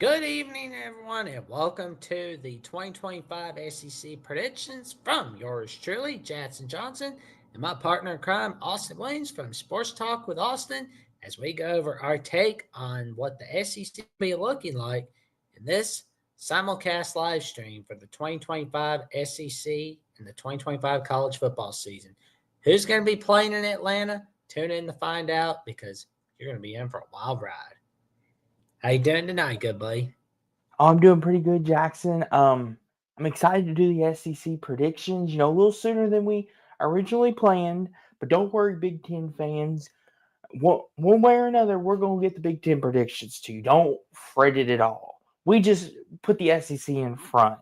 Good evening, everyone, and welcome to the 2025 SEC predictions from yours truly, Jackson Johnson, and my partner in crime, Austin Williams from Sports Talk with Austin, as we go over our take on what the SEC will be looking like in this simulcast live stream for the 2025 SEC and the 2025 college football season. Who's going to be playing in Atlanta? Tune in to find out because you're going to be in for a wild ride. How you doing tonight, good buddy? I'm doing pretty good, Jackson. I'm excited to do the SEC predictions, a little sooner than we originally planned. But don't worry, Big Ten fans. One way or another, we're going to get the Big Ten predictions to you. Don't fret it at all. We just put the SEC in front.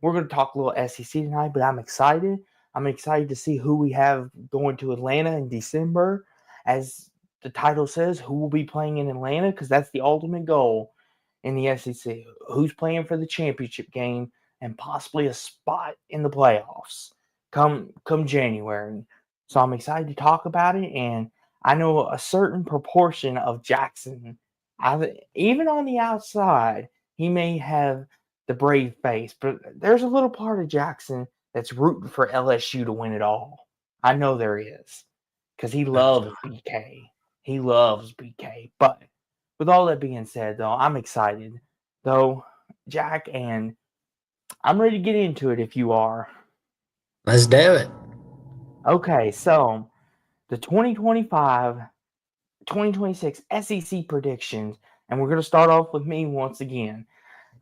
We're going to talk a little SEC tonight, but I'm excited. I'm excited to see who we have going to Atlanta in December. As the title says, who will be playing in Atlanta, because that's the ultimate goal in the SEC. Who's playing for the championship game and possibly a spot in the playoffs come January. So I'm excited to talk about it, and I know a certain proportion of Jackson, even on the outside, he may have the brave face, but there's a little part of Jackson that's rooting for LSU to win it all. I know there is, because he loves BK. He loves BK. But with all that being said, though, I'm excited, though, Jack, and I'm ready to get into it if you are. Let's do it. Okay, so the 2026 SEC predictions, and we're going to start off with me once again.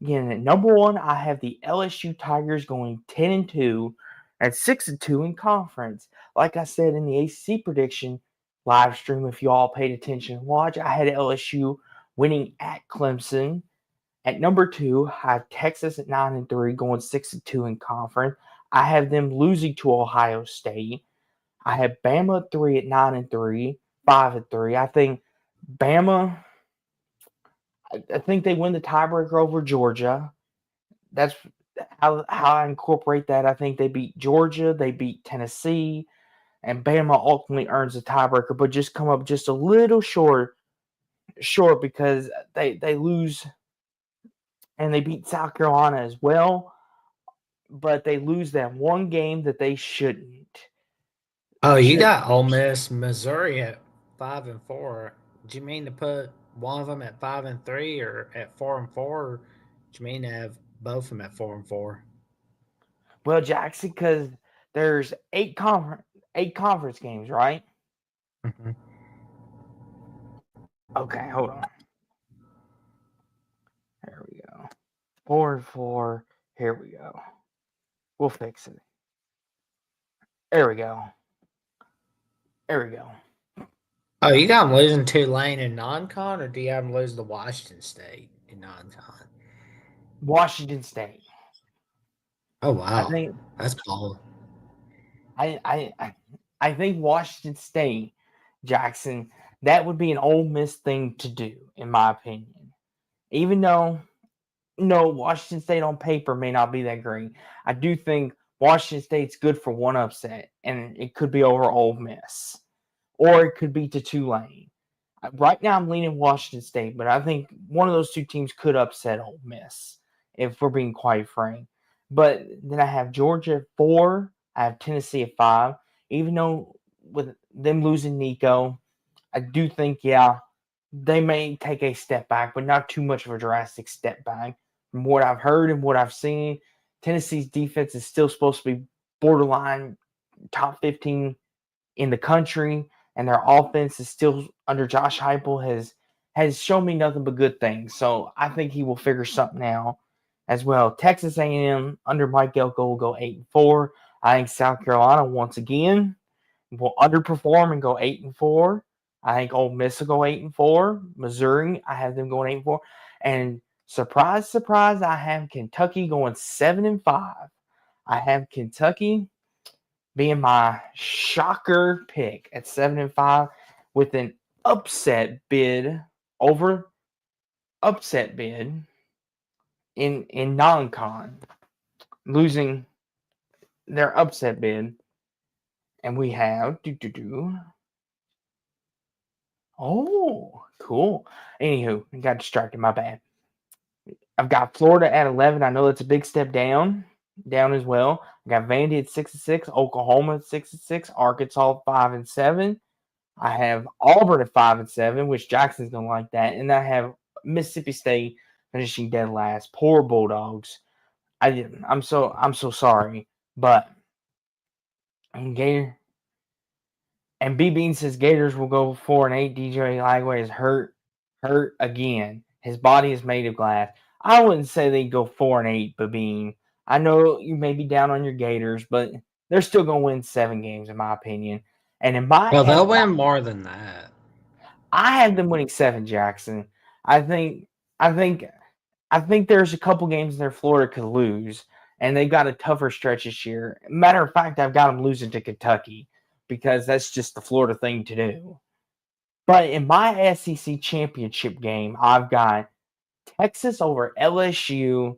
Again, at number one, I have the LSU Tigers going 10-2 and 6-2 in conference. Like I said in the ACC prediction live stream, if you all paid attention and watch, I had LSU winning at Clemson. At number two, I have Texas at 9-3, going 6-2 in conference. I have them losing to Ohio State. I have Bama at 3 at 9-3, 5-3. I think Bama. I think they win the tiebreaker over Georgia. That's how I incorporate that. I think they beat Georgia, they beat Tennessee, and Bama ultimately earns the tiebreaker, but just come up just a little short because they lose, and they beat South Carolina as well, but they lose that one game that they shouldn't. Oh, you Should got Ole Miss, Missouri at 5-4. Do you mean to put one of them at 5-3 or at 4-4? Or do you mean to have both of them at 4-4? Well, Jackson, because there's eight conference games, right? Mhm. Okay, hold on. There we go. 4-4. Here we go. We'll fix it. There we go. There we go. Oh, you got them losing Tulane in non-con, or do you have them losing to Washington State in non-con? Washington State. Oh, I wow. think That's bold. I I I I think Washington State, Jackson, that would be an Ole Miss thing to do, in my opinion. Even though no, Washington State on paper may not be that great. I do think Washington State's good for one upset, and it could be over Ole Miss, or it could be to Tulane. Right now, I'm leaning Washington State, but I think one of those two teams could upset Ole Miss, if we're being quite frank. But then I have Georgia at 4. I have Tennessee at 5. Even though with them losing Nico, I do think, yeah, they may take a step back, but not too much of a drastic step back. From what I've heard and what I've seen, Tennessee's defense is still supposed to be borderline top 15 in the country, and their offense is still under Josh Heupel has shown me nothing but good things. So I think he will figure something out as well. Texas A&M under Mike Elko will go 8-4. I think South Carolina once again will underperform and go 8-4. I think Ole Miss will go 8-4. Missouri, I have them going 8-4. And surprise, surprise, I have Kentucky going 7-5. I have Kentucky being my shocker pick at 7-5 with an upset bid over upset bid in non-con, losing their upset bid, and we have oh, cool. Anywho, I got distracted. My bad. I've got Florida at 11. I know that's a big step down as well. I got Vandy at 6-6, Oklahoma at 6-6, Arkansas 5-7. I have Auburn at 5-7, which Jackson's gonna like that, and I have Mississippi State finishing dead last. Poor Bulldogs. I'm so sorry, but Gator and B Bean says Gators will go 4-8. DJ Lagway is hurt again. His body is made of glass. I wouldn't say they go 4-8, Bean. I know you may be down on your Gators, but they're still gonna win 7 games in my opinion. And in my Well, they'll win more than that. I have them winning 7, Jackson. I think there's a couple games there Florida could lose, and they've got a tougher stretch this year. Matter of fact, I've got them losing to Kentucky because that's just the Florida thing to do. But in my SEC championship game, I've got Texas over LSU,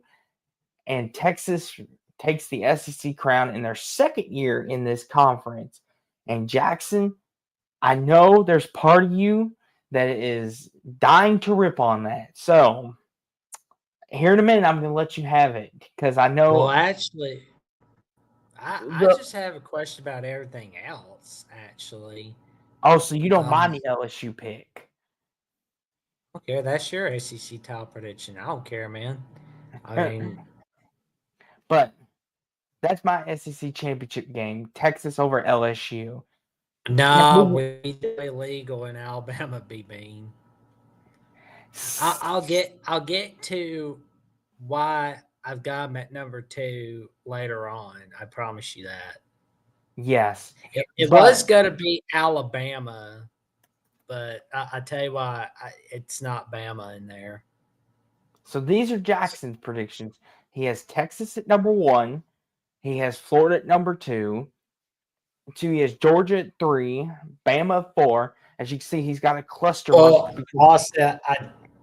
and Texas takes the SEC crown in their second year in this conference. And Jackson, I know there's part of you that is dying to rip on that. So here in a minute, I'm going to let you have it because I know. Well, actually, I just have a question about everything else, actually. Oh, so you don't mind the LSU pick? Okay, that's your SEC title prediction. I don't care, man. I mean, but that's my SEC championship game. Texas over LSU. No, we do illegal in Alabama, B-Bean. I'll get to why I've got him at number 2 later on. I promise you that. Yes. It was going to be Alabama, but I tell you why, it's not Bama in there. So these are Jackson's predictions. He has Texas at number 1. He has Florida at number 2. He has Georgia at 3. Bama at 4. As you can see, he's got a cluster. Well, Austin,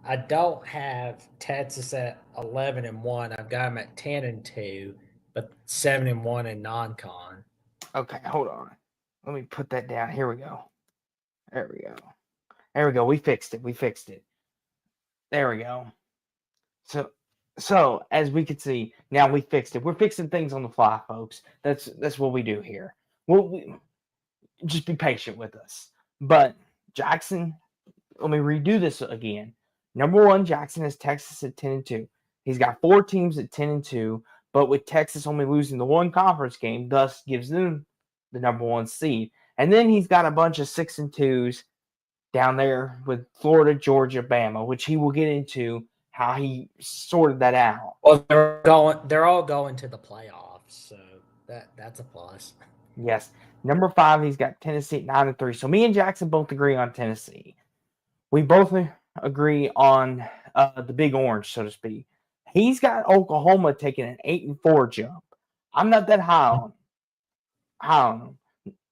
I don't have Texas at 11-1. I've got them at 10-2, but 7-1 in non-con. Okay, hold on. Let me put that down. Here we go. There we go. There we go. We fixed it. There we go. So as we can see, now we fixed it. We're fixing things on the fly, folks. That's what we do here. We just be patient with us. But Jackson, let me redo this again. Number 1, Jackson has Texas at 10-2. He's got 4 teams at 10-2, but with Texas only losing the 1 conference game, thus gives them the number 1 seed. And then he's got a bunch of 6-2s down there with Florida, Georgia, Bama, which he will get into how he sorted that out. Well, they're all going to the playoffs, so that's a plus. Yes. Number 5, he's got Tennessee at 9-3. So me and Jackson both agree on Tennessee. We both agree on the Big Orange, so to speak. He's got Oklahoma taking an 8-4 jump. I'm not that high on him.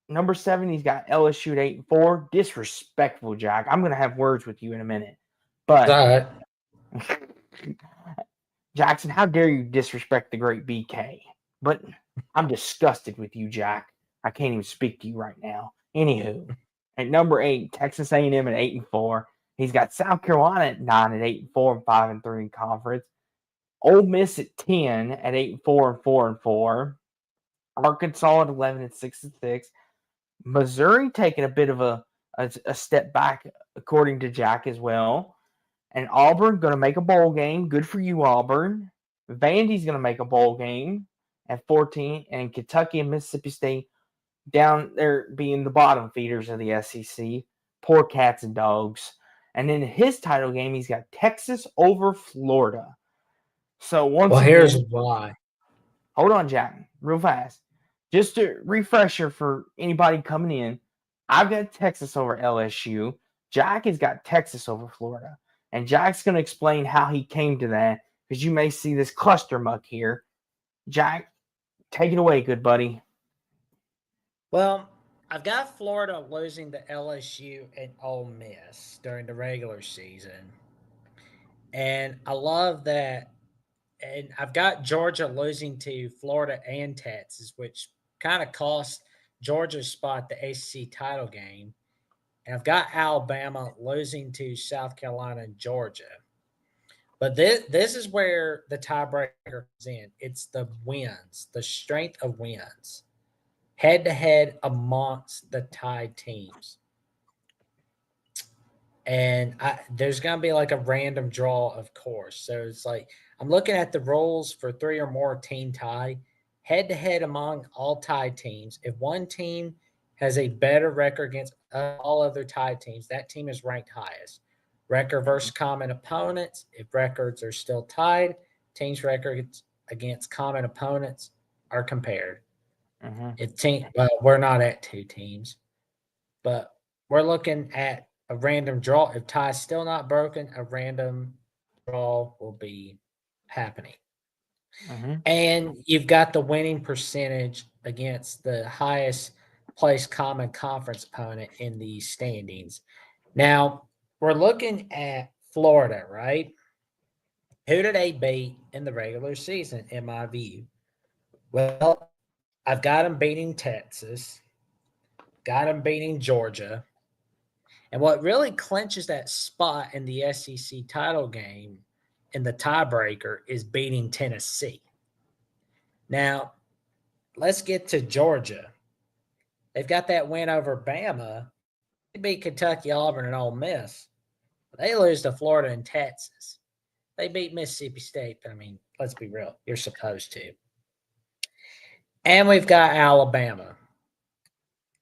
Number 7, he's got LSU at 8-4. Disrespectful, Jack. I'm going to have words with you in a minute. But Jackson, how dare you disrespect the great BK? But I'm disgusted with you, Jack. I can't even speak to you right now. Anywho, at number 8, Texas A&M at 8-4. He's got South Carolina at 9 at 8-4 and 5-3 in conference. Ole Miss at 10 at 8-4 and 4-4. Arkansas at 11 at 6-6. Missouri taking a bit of a step back, according to Jack as well. And Auburn going to make a bowl game. Good for you, Auburn. Vandy's going to make a bowl game at 14. And Kentucky and Mississippi State down there being the bottom feeders of the SEC. Poor cats and dogs. And in his title game, he's got Texas over Florida. So here's why. Hold on, Jack, real fast. Just a refresher for anybody coming in. I've got Texas over LSU. Jack has got Texas over Florida. And Jack's going to explain how he came to that because you may see this cluster muck here. Jack, take it away, good buddy. Well, I've got Florida losing to LSU and Ole Miss during the regular season. And I love that. And I've got Georgia losing to Florida and Texas, which kind of cost Georgia's spot the ACC title game. And I've got Alabama losing to South Carolina and Georgia. But this is where the tiebreaker comes in. It's the wins, the strength of wins, head to head amongst the tied teams. And there's going to be like a random draw, of course. So it's like I'm looking at the rules for 3 or more team tie, head to head among all tied teams. If one team has a better record against all other tied teams, that team is ranked highest. Record versus common opponents. If records are still tied, teams' records against common opponents are compared. If we're not at 2 teams, but we're looking at a random draw. If tie's still not broken, a random draw will be happening. And you've got the winning percentage against the highest placed common conference opponent in the standings. Now, we're looking at Florida, right? Who did they beat in the regular season, in my view? Well, I've got them beating Texas, got them beating Georgia. And what really clinches that spot in the SEC title game in the tiebreaker is beating Tennessee. Now, let's get to Georgia. They've got that win over Bama. They beat Kentucky, Auburn, and Ole Miss. They lose to Florida and Texas. They beat Mississippi State. I mean, let's be real. You're supposed to. And we've got Alabama.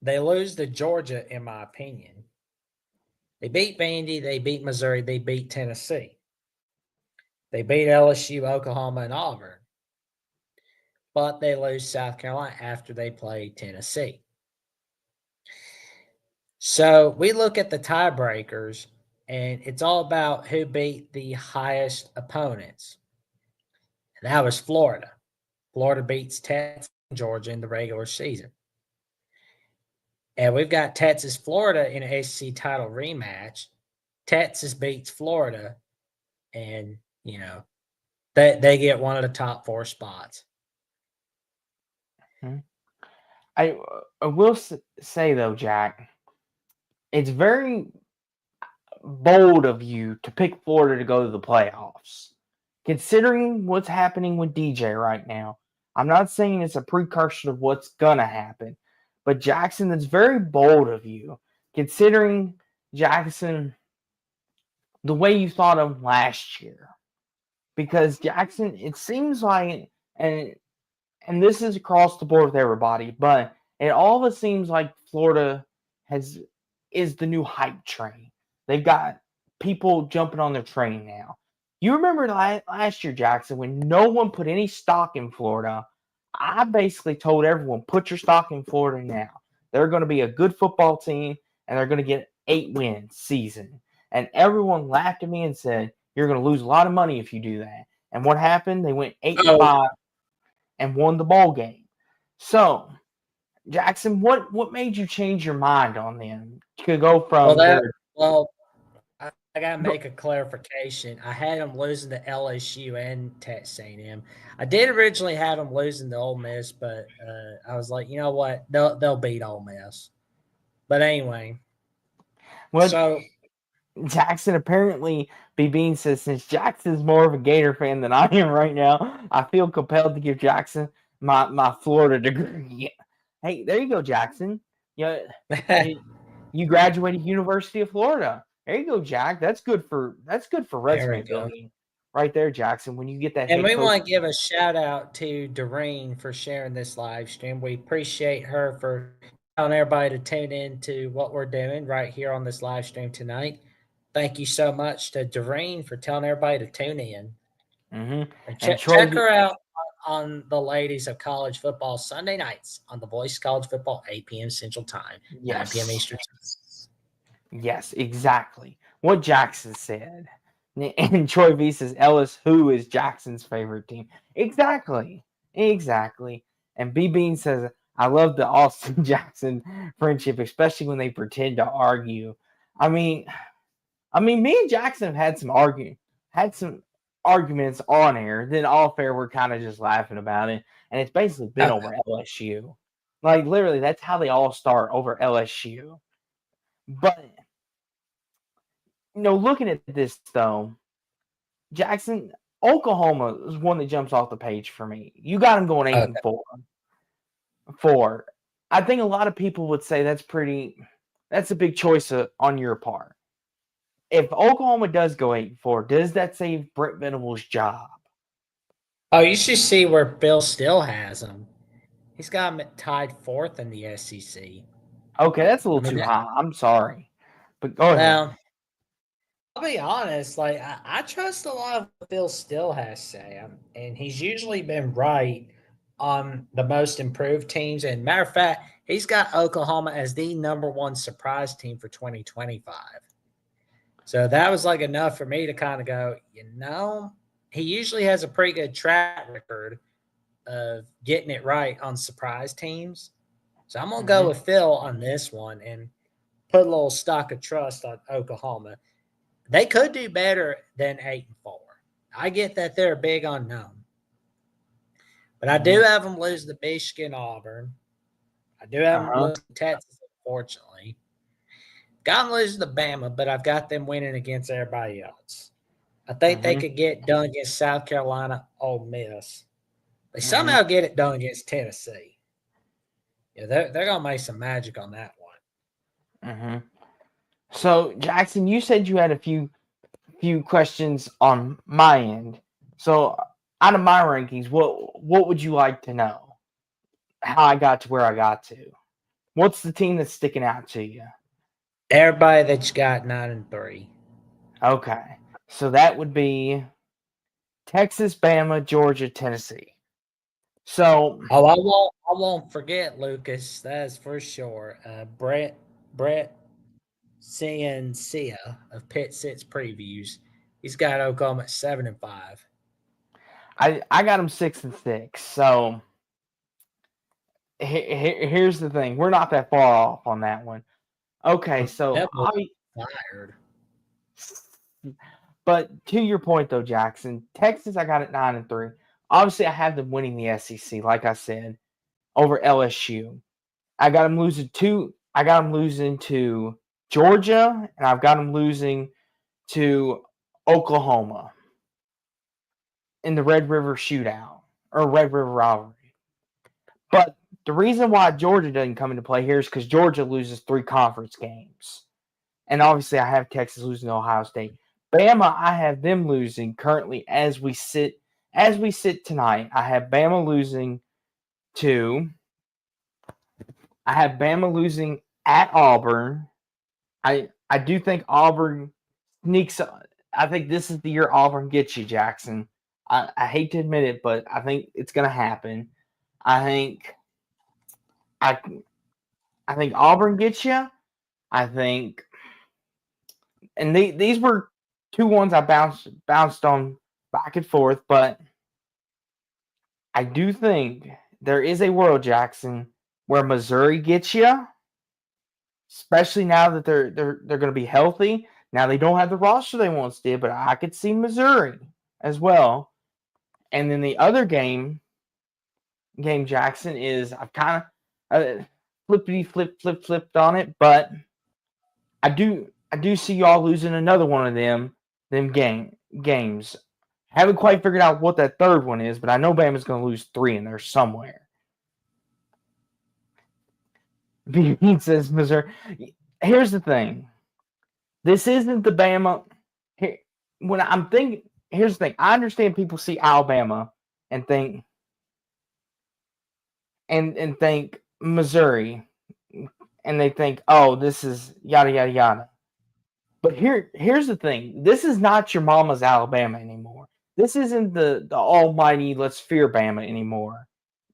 They lose to Georgia, in my opinion. They beat Vandy, they beat Missouri, they beat Tennessee. They beat LSU, Oklahoma, and Auburn. But they lose South Carolina after they play Tennessee. So we look at the tiebreakers, and it's all about who beat the highest opponents. And that was Florida. Florida beats Texas and Georgia in the regular season. And we've got Texas, Florida in an SEC title rematch. Texas beats Florida, and they get one of the top 4 spots. I will say though, Jack, it's very bold of you to pick Florida to go to the playoffs, considering what's happening with DJ right now. I'm not saying it's a precursor of what's gonna happen. But Jackson, that's very bold of you, considering Jackson the way you thought of last year. Because Jackson, it seems like, and this is across the board with everybody, but it always seems like Florida is the new hype train. They've got people jumping on their train now. You remember last year, Jackson, when no one put any stock in Florida. I basically told everyone, put your stock in Florida now. They're going to be a good football team, and they're going to get 8 wins season. And everyone laughed at me and said, you're going to lose a lot of money if you do that. And what happened? They went 8-5 and won the bowl game. So, Jackson, what made you change your mind on them to go from I got to make a clarification. I had them losing to LSU and Texas A&M. I did originally have them losing to Ole Miss, but I was like, you know what? They'll beat Ole Miss. But anyway. So Jackson, apparently, B-Bean says, since Jackson's more of a Gator fan than I am right now, I feel compelled to give Jackson my Florida degree. Hey, there you go, Jackson. You graduated University of Florida. There you go, Jack. That's good for resume building, right there, Jackson. When you get that, and we want to give a shout out to Doreen for sharing this live stream. We appreciate her for telling everybody to tune in to what we're doing right here on this live stream tonight. Thank you so much to Doreen for telling everybody to tune in. Mm-hmm. And check her out on the Ladies of College Football Sunday nights on The Voice College Football, 8 p.m. Central Time, 9 p.m. Eastern Time. Yes, exactly. What Jackson said. And Troy V says, Ellis, who is Jackson's favorite team? Exactly. And B Bean says, I love the Austin Jackson friendship, especially when they pretend to argue. I mean, me and Jackson have had some arguments on air. Then off air, we're kind of just laughing about it. And it's basically been over LSU. Like, literally, that's how they all start, over LSU. But, looking at this, though, Jackson, Oklahoma is one that jumps off the page for me. You got them going 8 and Okay. 4. I think a lot of people would say that's a big choice on your part. If Oklahoma does go 8 and 4, does that save Brent Venables' job? Oh, you should see where Bill still has him. He's got him tied fourth in the SEC. Okay, that's a I little mean, too high. I'm sorry, but go ahead. well, I'll be honest. Like, I trust a lot of what Bill still has to say, and he's usually been right on the most improved teams. And matter of fact, he's got Oklahoma as the number one surprise team for 2025. So that was like enough for me to kind of go, he usually has a pretty good track record of getting it right on surprise teams. So I'm gonna go Mm-hmm. with Phil on this one and put a little stock of trust on Oklahoma. They could do better than 8 and 4. I get that they're a big unknown, but I Mm-hmm. do have them lose to Michigan, Auburn. I do have them Uh-huh. lose to Texas, unfortunately. Got them losing to Bama, but I've got them winning against everybody else. I think they Mm-hmm. could get done against South Carolina, Ole Miss. They Mm-hmm. somehow get it done against Tennessee. Yeah, they're gonna make some magic on that one. Mm-hmm. So Jackson, you said you had a few questions on my end. So out of my rankings, what would you like to know? How I got to where I got to? What's the team that's sticking out to you? Everybody that you got 9 and 3. Okay. So that would be Texas, Bama, Georgia, Tennessee. So Oh, I won't forget Lucas. That's for sure. Brett Cia of Pit Sits Previews. He's got Oklahoma at 7 and 5. I got them 6 and 6. So here's the thing: we're not that far off on that one. Okay, so That was fired. but to your point though, Jackson, Texas, I got it 9 and 3. Obviously, I have them winning the SEC, like I said, over LSU. I got them losing to. I got them losing to Georgia, and I've got them losing to Oklahoma in the Red River Shootout or Red River Rivalry. But the reason why Georgia doesn't come into play here is because Georgia loses 3 conference games. And obviously, I have Texas losing to Ohio State. Bama, I have them losing currently as we sit tonight. I have Bama losing to. I have Bama losing at Auburn. I do think Auburn sneaks. I think this is the year Auburn gets you, Jackson. I hate to admit it, but I think it's going to happen. I think Auburn gets you. I think, and these were 2 ones I bounced on back and forth, but I do think there is a world, Jackson, where Missouri gets you, especially now that they're going to be healthy. Now they don't have the roster they once did, but I could see Missouri as well. And then the other game, Jackson, is I've kind of flipped on it, but I do see y'all losing another one of them games. Haven't quite figured out what that third one is, but I know Bama's going to lose 3 in there somewhere. Bean says Missouri. Here's the thing. This isn't the Bama. Here, when I'm thinking, here's the thing. I understand people see Alabama and think and think Missouri, and they think, oh, this is yada yada yada. But here's the thing. This is not your mama's Alabama anymore. This isn't the almighty let's fear Bama anymore.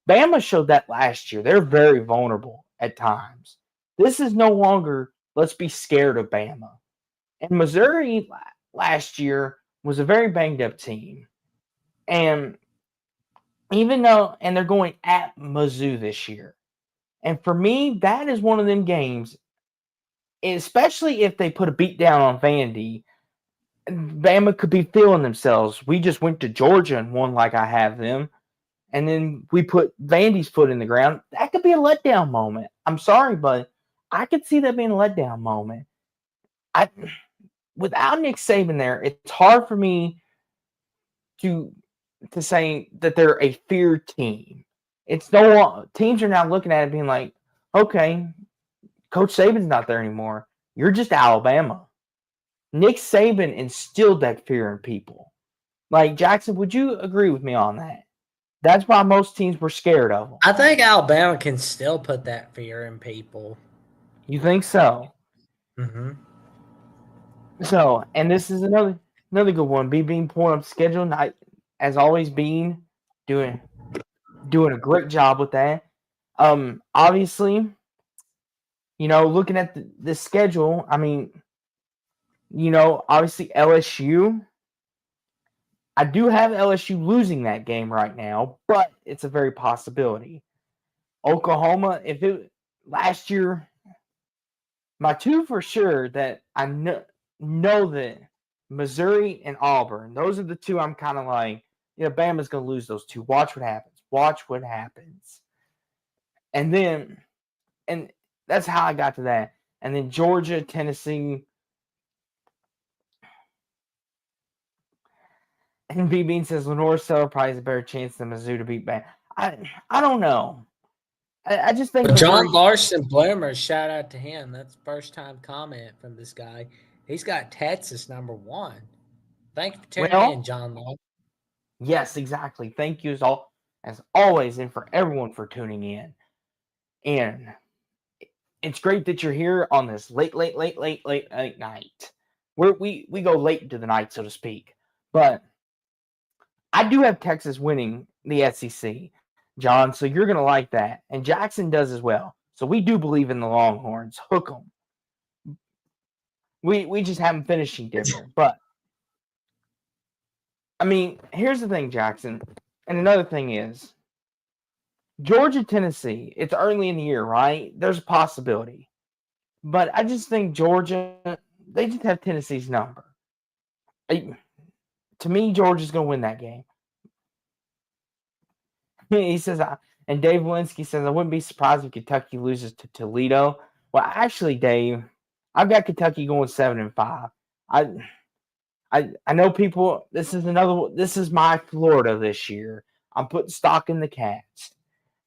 Bama showed that last year. They're very vulnerable at times. This is no longer let's be scared of Bama. And Missouri last year was a very banged up team. And even though, and they're going at Mizzou this year. And for me, that is one of them games, especially if they put a beat down on Vandy, Bama could be feeling themselves. We just went to Georgia and won like I have them. And then we put Vandy's foot in the ground. That could be a letdown moment. I'm sorry, but I could see that being a letdown moment. Without Nick Saban there, it's hard for me to saying that they're a fear team. It's no teams are now looking at it being like, okay, Coach Saban's not there anymore. You're just Alabama. Nick Saban instilled that fear in people. Like, Jackson, would you agree with me on that? That's why most teams were scared of him. I think Alabama can still put that fear in people. You think so? Mm-hmm. So, and this is another good one. Bean pulling up schedule. As always, Bean doing a great job with that. Obviously, looking at the schedule, I mean, obviously LSU. I do have LSU losing that game right now, but it's a very possibility. Oklahoma, if it last year, my two for sure that I know that Missouri and Auburn, those are the two I'm kind of like, Bama's going to lose those two. Watch what happens. Watch what happens. And that's how I got to that. And then Georgia, Tennessee. And B Bean says Lenore Stellar probably has a better chance than Mizzou to beat Bama. I don't know. I just think John Larson Bloomer, shout out to him. That's first time comment from this guy. He's got Texas #1. Thank you for tuning in, John Larson. Yes, exactly. Thank you as always, and for everyone for tuning in. And it's great that you're here on this late night. We go late into the night, so to speak. But I do have Texas winning the SEC, John, so you're going to like that. And Jackson does as well. So we do believe in the Longhorns. Hook them. We just have them finishing different. But, I mean, here's the thing, Jackson. And another thing is, Georgia, Tennessee, it's early in the year, right? There's a possibility. But I just think Georgia, they just have Tennessee's number. To me, Georgia's going to win that game. He says, and Dave Walensky says, I wouldn't be surprised if Kentucky loses to Toledo. Well, actually, Dave, I've got Kentucky going 7-5. I know people. This is my Florida this year. I'm putting stock in the Cats,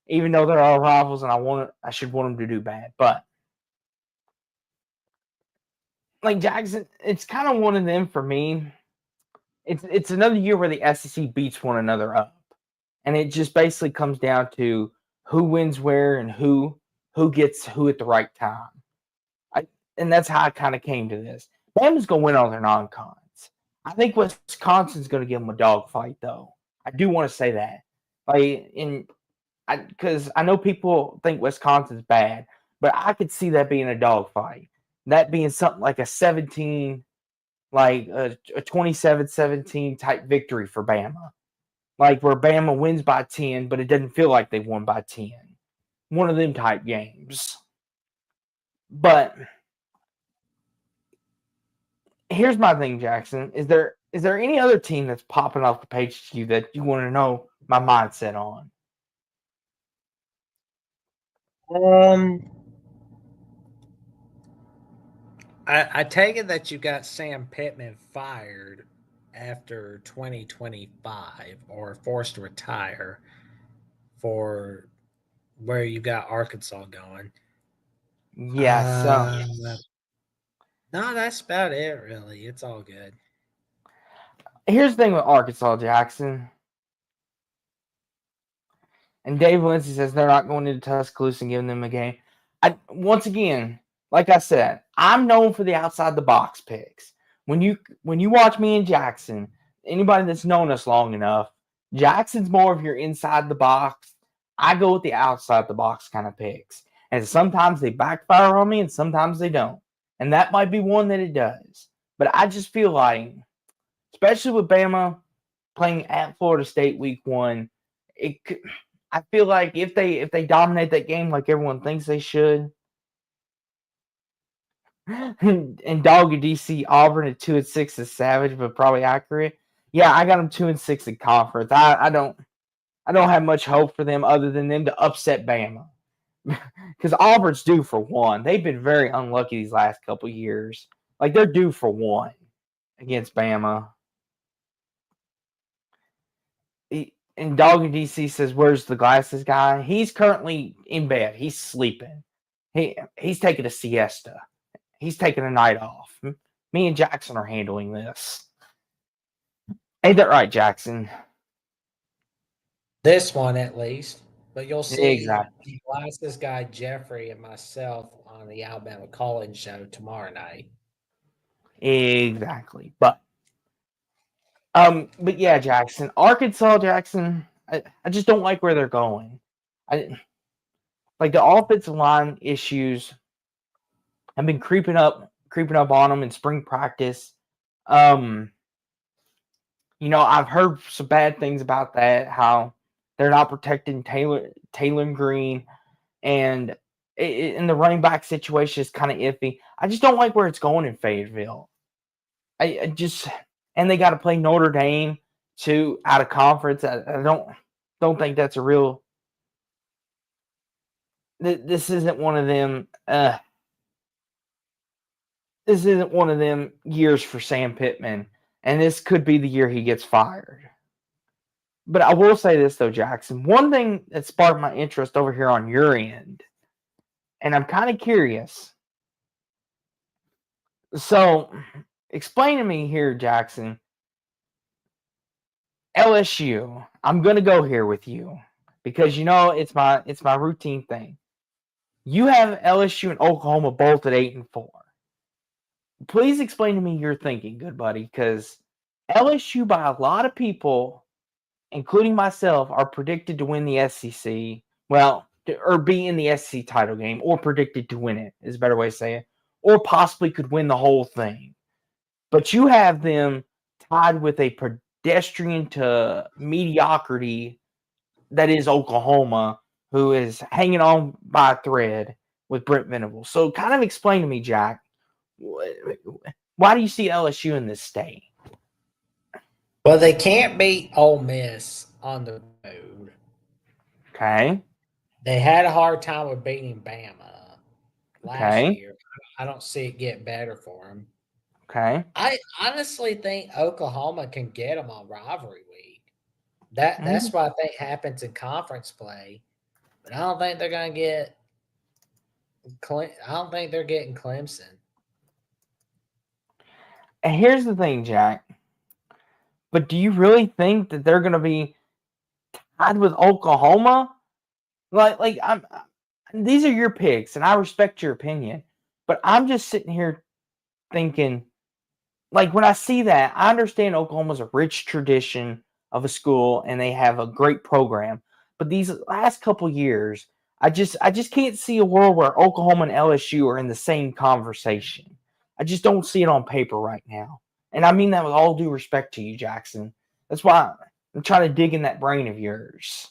even though they're our rivals, and I should want them to do bad. But like Jackson, it's kind of one of them for me. It's another year where the SEC beats one another up. And it just basically comes down to who wins where and who gets who at the right time. And that's how I kind of came to this. Bama's going to win all their non-cons. I think Wisconsin's going to give them a dogfight, though. I do want to say that. Because I know people think Wisconsin's bad, but I could see that being a dogfight. That being something like a 27-17 type victory for Bama. Like where Bama wins by 10, but it doesn't feel like they won by 10. One of them type games. But here's my thing, Jackson. Is there any other team that's popping off the page to you that you want to know my mindset on? I take it that you got Sam Pittman fired after 2025 or forced to retire for where you got Arkansas going. Yeah, no, that's about it, really. It's all good. Here's the thing with Arkansas, Jackson. And Dave Lindsay says they're not going into Tuscaloosa and giving them a game. Once again, like I said, I'm known for the outside the box picks. When you watch me and Jackson, anybody that's known us long enough, Jackson's more of your inside the box. I go with the outside the box kind of picks. And sometimes they backfire on me and sometimes they don't. And that might be one that it does. But I just feel like, especially with Bama playing at Florida State week 1, I feel like if they dominate that game like everyone thinks they should, and Dog DC Auburn at 2-6 is savage, but probably accurate. Yeah, I got them 2-6 in conference. I don't have much hope for them other than them to upset Bama. Because Auburn's due for one. They've been very unlucky these last couple years. Like they're due for one against Bama. and Dog in DC says, "Where's the glasses guy?" He's currently in bed. He's sleeping. He's taking a siesta. He's taking a night off. Me and Jackson are handling this. Ain't that right, Jackson? This one at least. But you'll see Exactly. the glasses guy Jeffrey and myself on the Alabama call-in show tomorrow night. Exactly. But yeah, Jackson, Arkansas, Jackson. I just don't like where they're going. Like the offensive line issues have been creeping up on them in spring practice. I've heard some bad things about that. How they're not protecting Taylor Green, and in the running back situation is kind of iffy. I just don't like where it's going in Fayetteville. I just, and they got to play Notre Dame too out of conference. I don't think that's a real. This isn't one of them. This isn't one of them years for Sam Pittman, and this could be the year he gets fired. But I will say this though, Jackson. One thing that sparked my interest over here on your end, and I'm kind of curious. So, explain to me here, Jackson. LSU. I'm gonna go here with you because it's my routine thing. You have LSU and Oklahoma both at 8-4. Please explain to me your thinking, good buddy, because LSU by a lot of people, including myself, are predicted to win the SEC. Well, or be in the SEC title game, or predicted to win it is a better way to say it, or possibly could win the whole thing. But you have them tied with a pedestrian to mediocrity that is Oklahoma, who is hanging on by a thread with Brent Venables. So kind of explain to me, Jack, why do you see LSU in this state? Well, they can't beat Ole Miss on the road. Okay. They had a hard time with beating Bama last Okay. year. I don't see it getting better for them. Okay. I honestly think Oklahoma can get them on rivalry week. That's what I think happens in conference play, but I don't think they're going to get. I don't think they're getting Clemson. And here's the thing, Jack. But do you really think that they're going to be tied with Oklahoma? These are your picks, and I respect your opinion. But I'm just sitting here thinking, like when I see that, I understand Oklahoma's a rich tradition of a school, and they have a great program. But these last couple years, I just can't see a world where Oklahoma and LSU are in the same conversation. I just don't see it on paper right now. And I mean that with all due respect to you, Jackson. That's why I'm trying to dig in that brain of yours.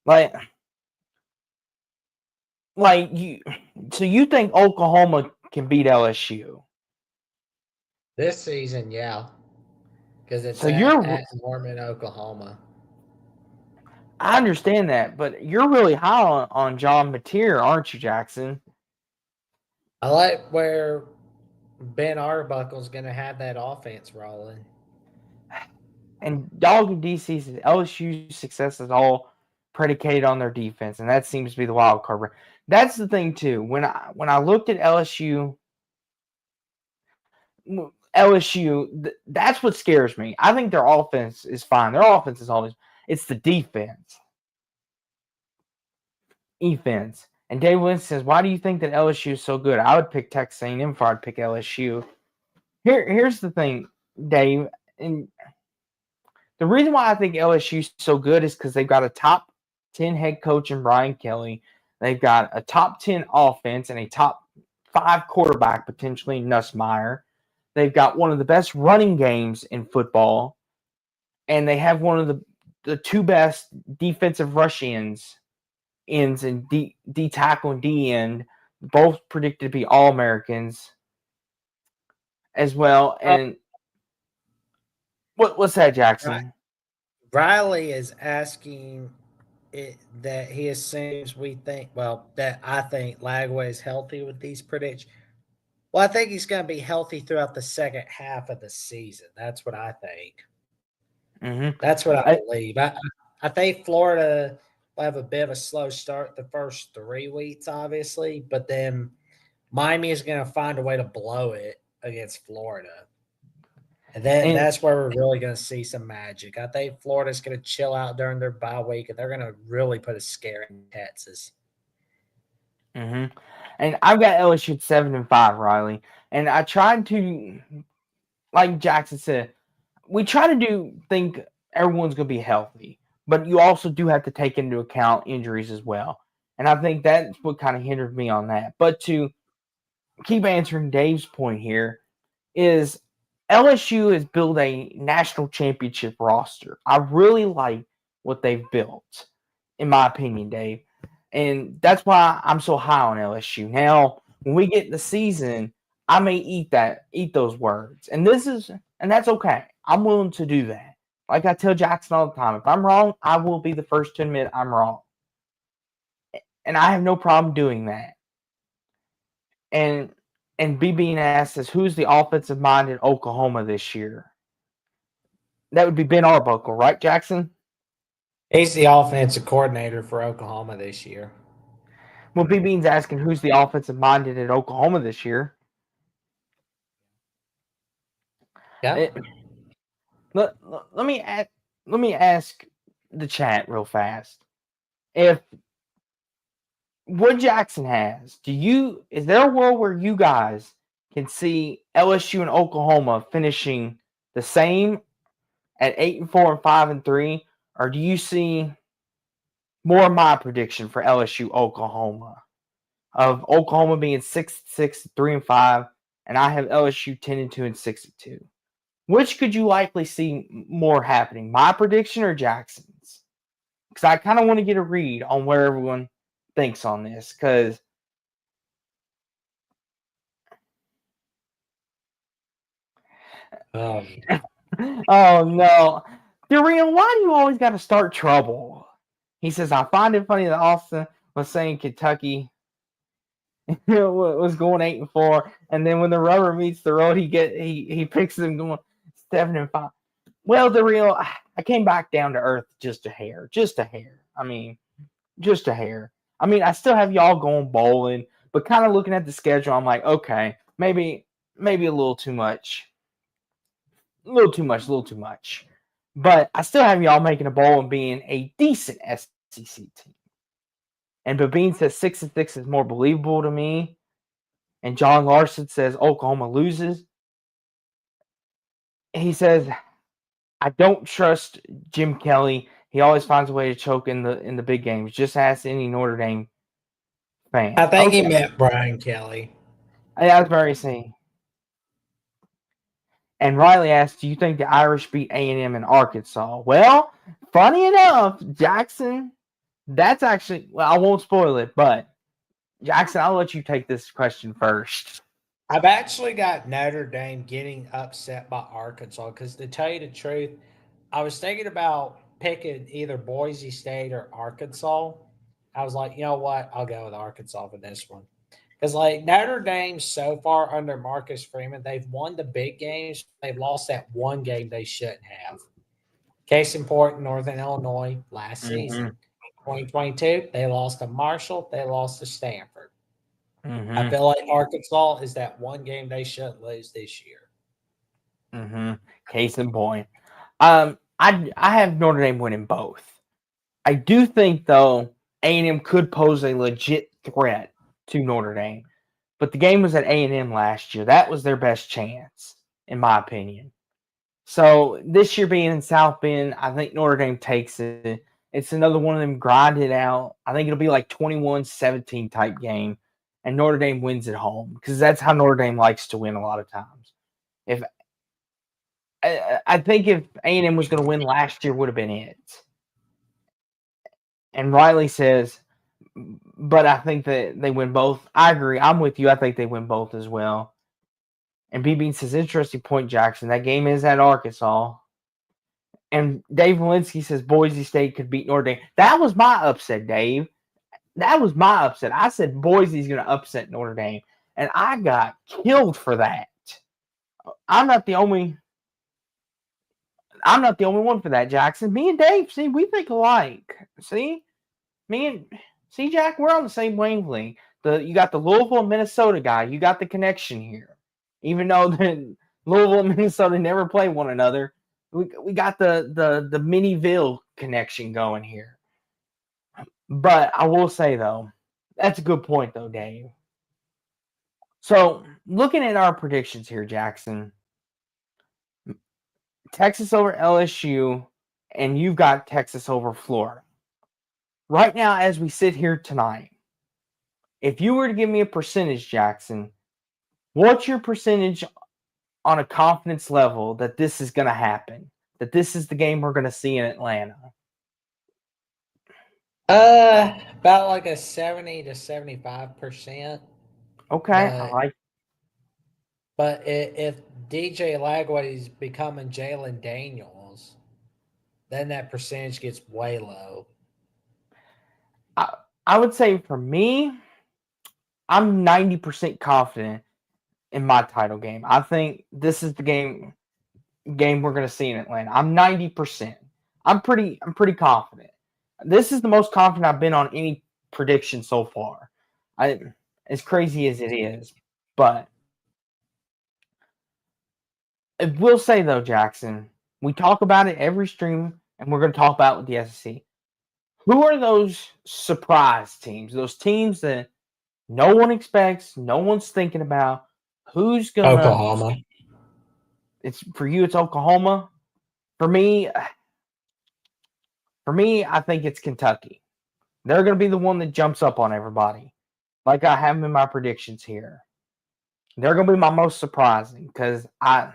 Like you, so you think Oklahoma can beat LSU? This season, yeah, because it's So at Norman, Oklahoma. I understand that, but you're really high on John Mateer, aren't you, Jackson? I like where Ben Arbuckle's going to have that offense rolling. And Dog in DC says LSU's success is all predicated on their defense, and that seems to be the wild card. That's the thing too. When I looked at LSU, that's what scares me. I think their offense is fine. Their offense is always. It's the defense. Defense. And Dave Winston says, "Why do you think that LSU is so good?" I would pick Texas A&M before I'd pick LSU. Here's the thing, Dave, and the reason why I think LSU is so good is because they've got a top 10 head coach in Brian Kelly. They've got a top 10 offense and a top 5 quarterback, potentially Nussmeier. They've got one of the best running games in football. And they have one of the two best defensive rush ends in D tackle and D end, both predicted to be All-Americans as well. And what's that, Jackson? Riley is asking that he assumes that I think Lagway is healthy with these predictions. Well, I think he's going to be healthy throughout the second half of the season. That's what I think. Mm-hmm. That's what I believe. I think Florida will have a bit of a slow start the first 3 weeks, obviously, but then Miami is going to find a way to blow it against Florida. And then And that's where we're really going to see some magic. I think Florida's going to chill out during their bye week, and they're going to really put a scare in Texas. hmm and I've got LSU at 7-5, Riley. And I tried to, like Jackson said, we try to think everyone's going to be healthy, but you also do have to take into account injuries as well. And I think that's what kind of hindered me on that. But to keep answering Dave's point here, is LSU has built a national championship roster. I really like what they've built, in my opinion, Dave. And that's why I'm so high on LSU. Now, when we get in the season, I may eat those words. And that's okay. I'm willing to do that. Like I tell Jackson all the time, if I'm wrong, I will be the first to admit I'm wrong. And I have no problem doing that. And B being asked is who's the offensive mind in Oklahoma this year? That would be Ben Arbuckle, right, Jackson? He's the offensive coordinator for Oklahoma this year. Well, B Bean's asking who's the offensive minded in Oklahoma this year. Yeah. Let me ask the chat real fast. If what Jackson has, is there a world where you guys can see LSU and Oklahoma finishing the same at 8-4 and 5-3, or do you see more of my prediction for LSU Oklahoma of Oklahoma being 6-6, 3-5, and I have LSU 10-2 and 6-2? Which could you likely see more happening, my prediction or Jackson's? Because I kind of want to get a read on where everyone thinks on this. Because oh no, Durian, why do you always got to start trouble? He says I find it funny that Austin was saying Kentucky was going 8-4, and then when the rubber meets the road, he picks them going 7-5. Well, I came back down to earth just a hair. I mean, just a hair. I mean, I still have y'all going bowling, but kind of looking at the schedule, I'm like, okay, maybe a little too much. A little too much. But I still have y'all making a bowl and being a decent SEC team. And Babine says 6-6 is more believable to me. And John Larson says Oklahoma loses. He says, I don't trust Jim Kelly. He always finds a way to choke in the big games. Just ask any Notre Dame fan. I think he meant Brian Kelly. I was very saying. And Riley asked, do you think the Irish beat A&M in Arkansas? Well, funny enough, Jackson, that's actually, well, I won't spoil it, but Jackson, I'll let you take this question first. I've actually got Notre Dame getting upset by Arkansas because, to tell you the truth, I was thinking about picking either Boise State or Arkansas. I was like, you know what? I'll go with Arkansas for this one. Because, like, Notre Dame so far under Marcus Freeman, they've won the big games. They've lost that one game they shouldn't have. Case in point, Northern Illinois last season. 2022, they lost to Marshall. They lost to Stanford. I feel like Arkansas is that one game they shouldn't lose this year. Case in point. I have Notre Dame winning both. I do think, though, A&M could pose a legit threat to Notre Dame. But the game was at A&M last year. That was their best chance, in my opinion. So this year being in South Bend, I think Notre Dame takes it. It's another one of them grind it out. I think it'll be like 21-17 type game. And Notre Dame wins at home because that's how Notre Dame likes to win a lot of times. I think if A&M was going to win last year, would have been it. And Riley says, but I think that they win both. I agree. I'm with you. I think they win both as well. And B Bean says, interesting point, Jackson. That game is at Arkansas. And Dave Walensky says Boise State could beat Notre Dame. That was my upset, Dave. That was my upset. I said Boise's going to upset Notre Dame. And I got killed for that. I'm not the only I'm not the only one for that, Jackson. Me and Dave, see, we think alike. See, Jack, we're on the same wavelength. You got the Louisville, Minnesota guy. You got the connection here, even though the Louisville and Minnesota never play one another. We got the Miniville connection going here. But I will say though, that's a good point though, Dave. So looking at our predictions here, Jackson, Texas over LSU, and you've got Texas over Florida. Right now, as we sit here tonight, if you were to give me a percentage, Jackson, what's your percentage on a confidence level that this is going to happen? That this is the game we're going to see in Atlanta? About like a 70 to 75%. Okay, But if DJ Lagway is becoming Jalen Daniels, then that percentage gets way low. I would say for me, I'm 90% confident in my title game. I think this is the game we're going to see in Atlanta. I'm 90%. I'm pretty confident. This is the most confident I've been on any prediction so far. As crazy as it is, but I will say though, Jackson, we talk about it every stream, and we're going to talk about it with the SEC. Who are those surprise teams? Those teams that no one expects, no one's thinking about. Who's gonna? Oklahoma. It's for you. It's Oklahoma. For me, I think it's Kentucky. They're going to be the one that jumps up on everybody, like I have in my predictions here. They're going to be my most surprising because I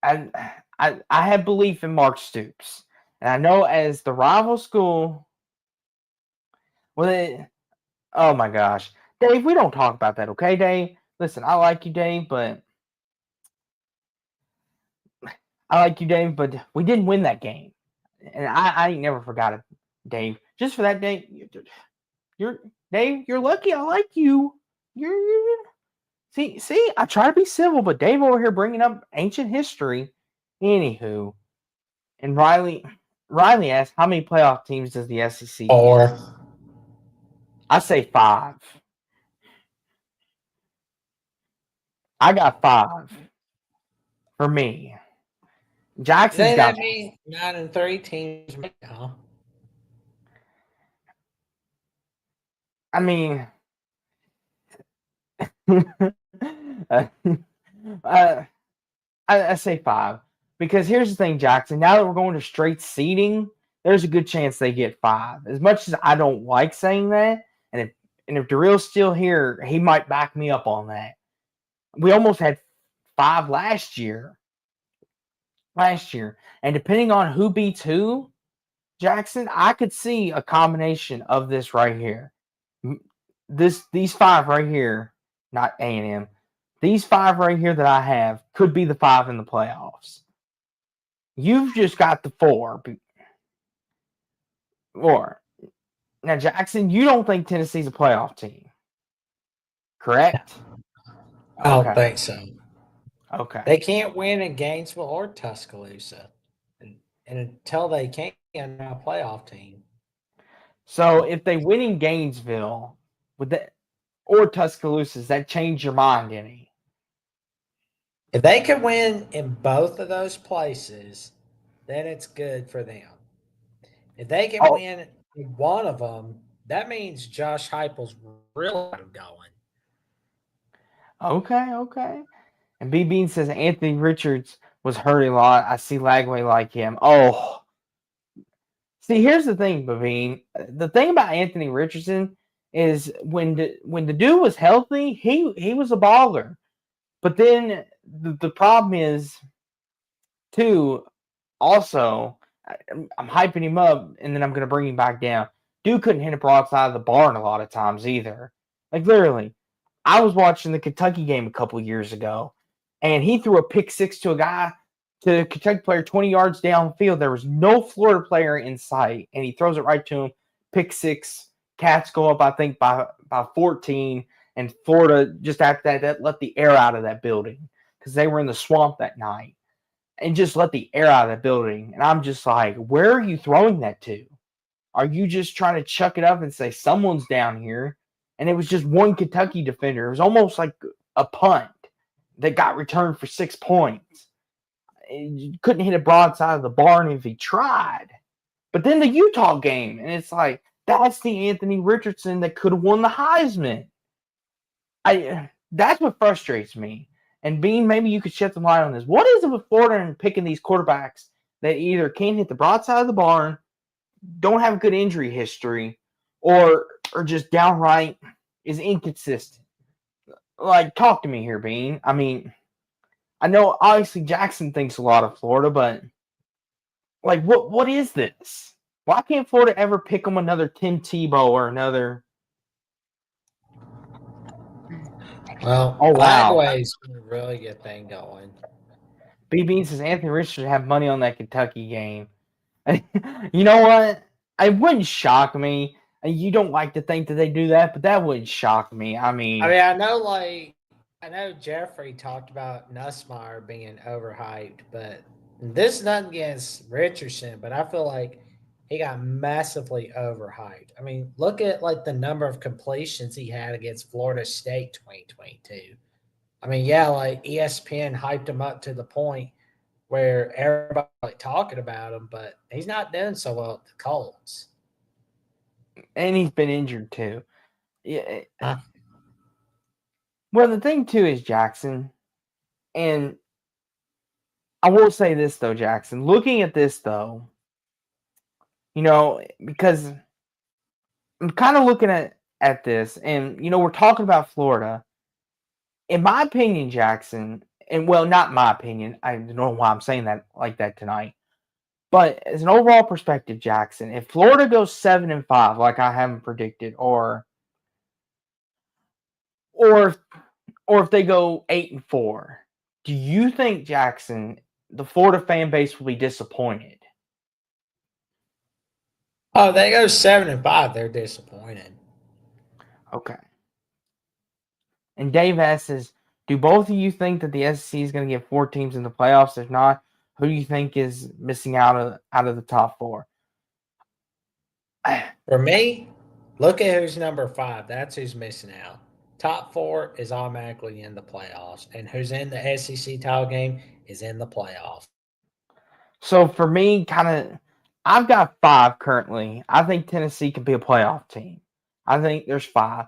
have belief in Mark Stoops, and I know as the rival school. Oh my gosh, Dave, we don't talk about that, okay, Dave? Listen, I like you, Dave, but we didn't win that game, and I ain't never forgot it, Dave. Just for that, Dave, you're lucky. I like you. See, I try to be civil, but Dave over here bringing up ancient history. Anywho, and Riley asked, how many playoff teams does the SEC? 4. I say 5. I got 5 for me. Jackson's got 9 and 3 teams right now. I mean, I say 5 because here's the thing, Jackson. Now that we're going to straight seeding, there's a good chance they get 5. As much as I don't like saying that, and if Darrell's still here, he might back me up on that. We almost had 5 last year, and depending on who beats who, Jackson, I could see a combination of this right here. These 5 right here, not A&M. These 5 right here that I have could be the 5 in the playoffs. You've just got the 4. Now, Jackson, you don't think Tennessee's a playoff team, correct? I don't think so. Okay. They can't win in Gainesville or Tuscaloosa. And until they can, they're a playoff team. So if they win in Gainesville or Tuscaloosa, does that change your mind any? If they can win in both of those places, then it's good for them. If they can win in one of them, that means Josh Heupel's really going. Okay. And B Bean says Anthony Richards was hurt a lot. I see Lagway like him. Oh. See, here's the thing, Bean. The thing about Anthony Richardson is when the dude was healthy, he was a baller. But then the problem is, too, also, I'm hyping him up, and then I'm going to bring him back down. Dude couldn't hit a broadside of the barn a lot of times either. Like, literally. I was watching the Kentucky game a couple years ago, and he threw a pick 6 to a Kentucky player 20 yards downfield. There was no Florida player in sight, and he throws it right to him. Pick 6. Cats go up, I think, by 14, and Florida, just after that let the air out of that building because they were in the swamp that night. and just let the air out of the building. And I'm just like, where are you throwing that to? Are you just trying to chuck it up and say someone's down here? And it was just one Kentucky defender. It was almost like a punt that got returned for 6 points. You couldn't hit a broadside of the barn if he tried. But then the Utah game, and it's like, that's the Anthony Richardson that could have won the Heisman. That's what frustrates me. And Bean, maybe you could shed some light on this. What is it with Florida and picking these quarterbacks that either can't hit the broadside of the barn, don't have a good injury history, or just downright is inconsistent? Like, talk to me here, Bean. I mean, I know obviously Jackson thinks a lot of Florida, but like, what is this? Why can't Florida ever pick them another Tim Tebow or another? Well, Oh wow, Flagway's been a really good thing going. B Bean says Anthony Richardson have money on that Kentucky game. You know what? It wouldn't shock me. You don't like to think that they do that, but that wouldn't shock me. I mean, I know Jeffrey talked about Nussmeier being overhyped, but this is nothing against Richardson, but I feel like he got massively overhyped. I mean, look at like the number of completions he had against Florida State 2022. I mean, yeah, like ESPN hyped him up to the point where everybody like talking about him, but he's not doing so well at the Colts. and he's been injured too. Yeah. Well, the thing too is Jackson, and I will say this though, Jackson. Looking at this though, because I'm kind of looking at this, and we're talking about Florida. In my opinion, Jackson, and well, not my opinion. I don't know why I'm saying that like that tonight. But as an overall perspective, Jackson, if Florida goes 7-5, like I haven't predicted, or if they go 8-4, do you think, Jackson, the Florida fan base will be disappointed? Oh, they go 7-5. They're disappointed. Okay. And Dave asks, do both of you think that the SEC is going to get 4 teams in the playoffs? If not, who do you think is missing out of the top 4? For me, look at who's number 5. That's who's missing out. Top 4 is automatically in the playoffs, and who's in the SEC title game is in the playoffs. So for me, I've got 5 currently. I think Tennessee could be a playoff team. I think there's 5.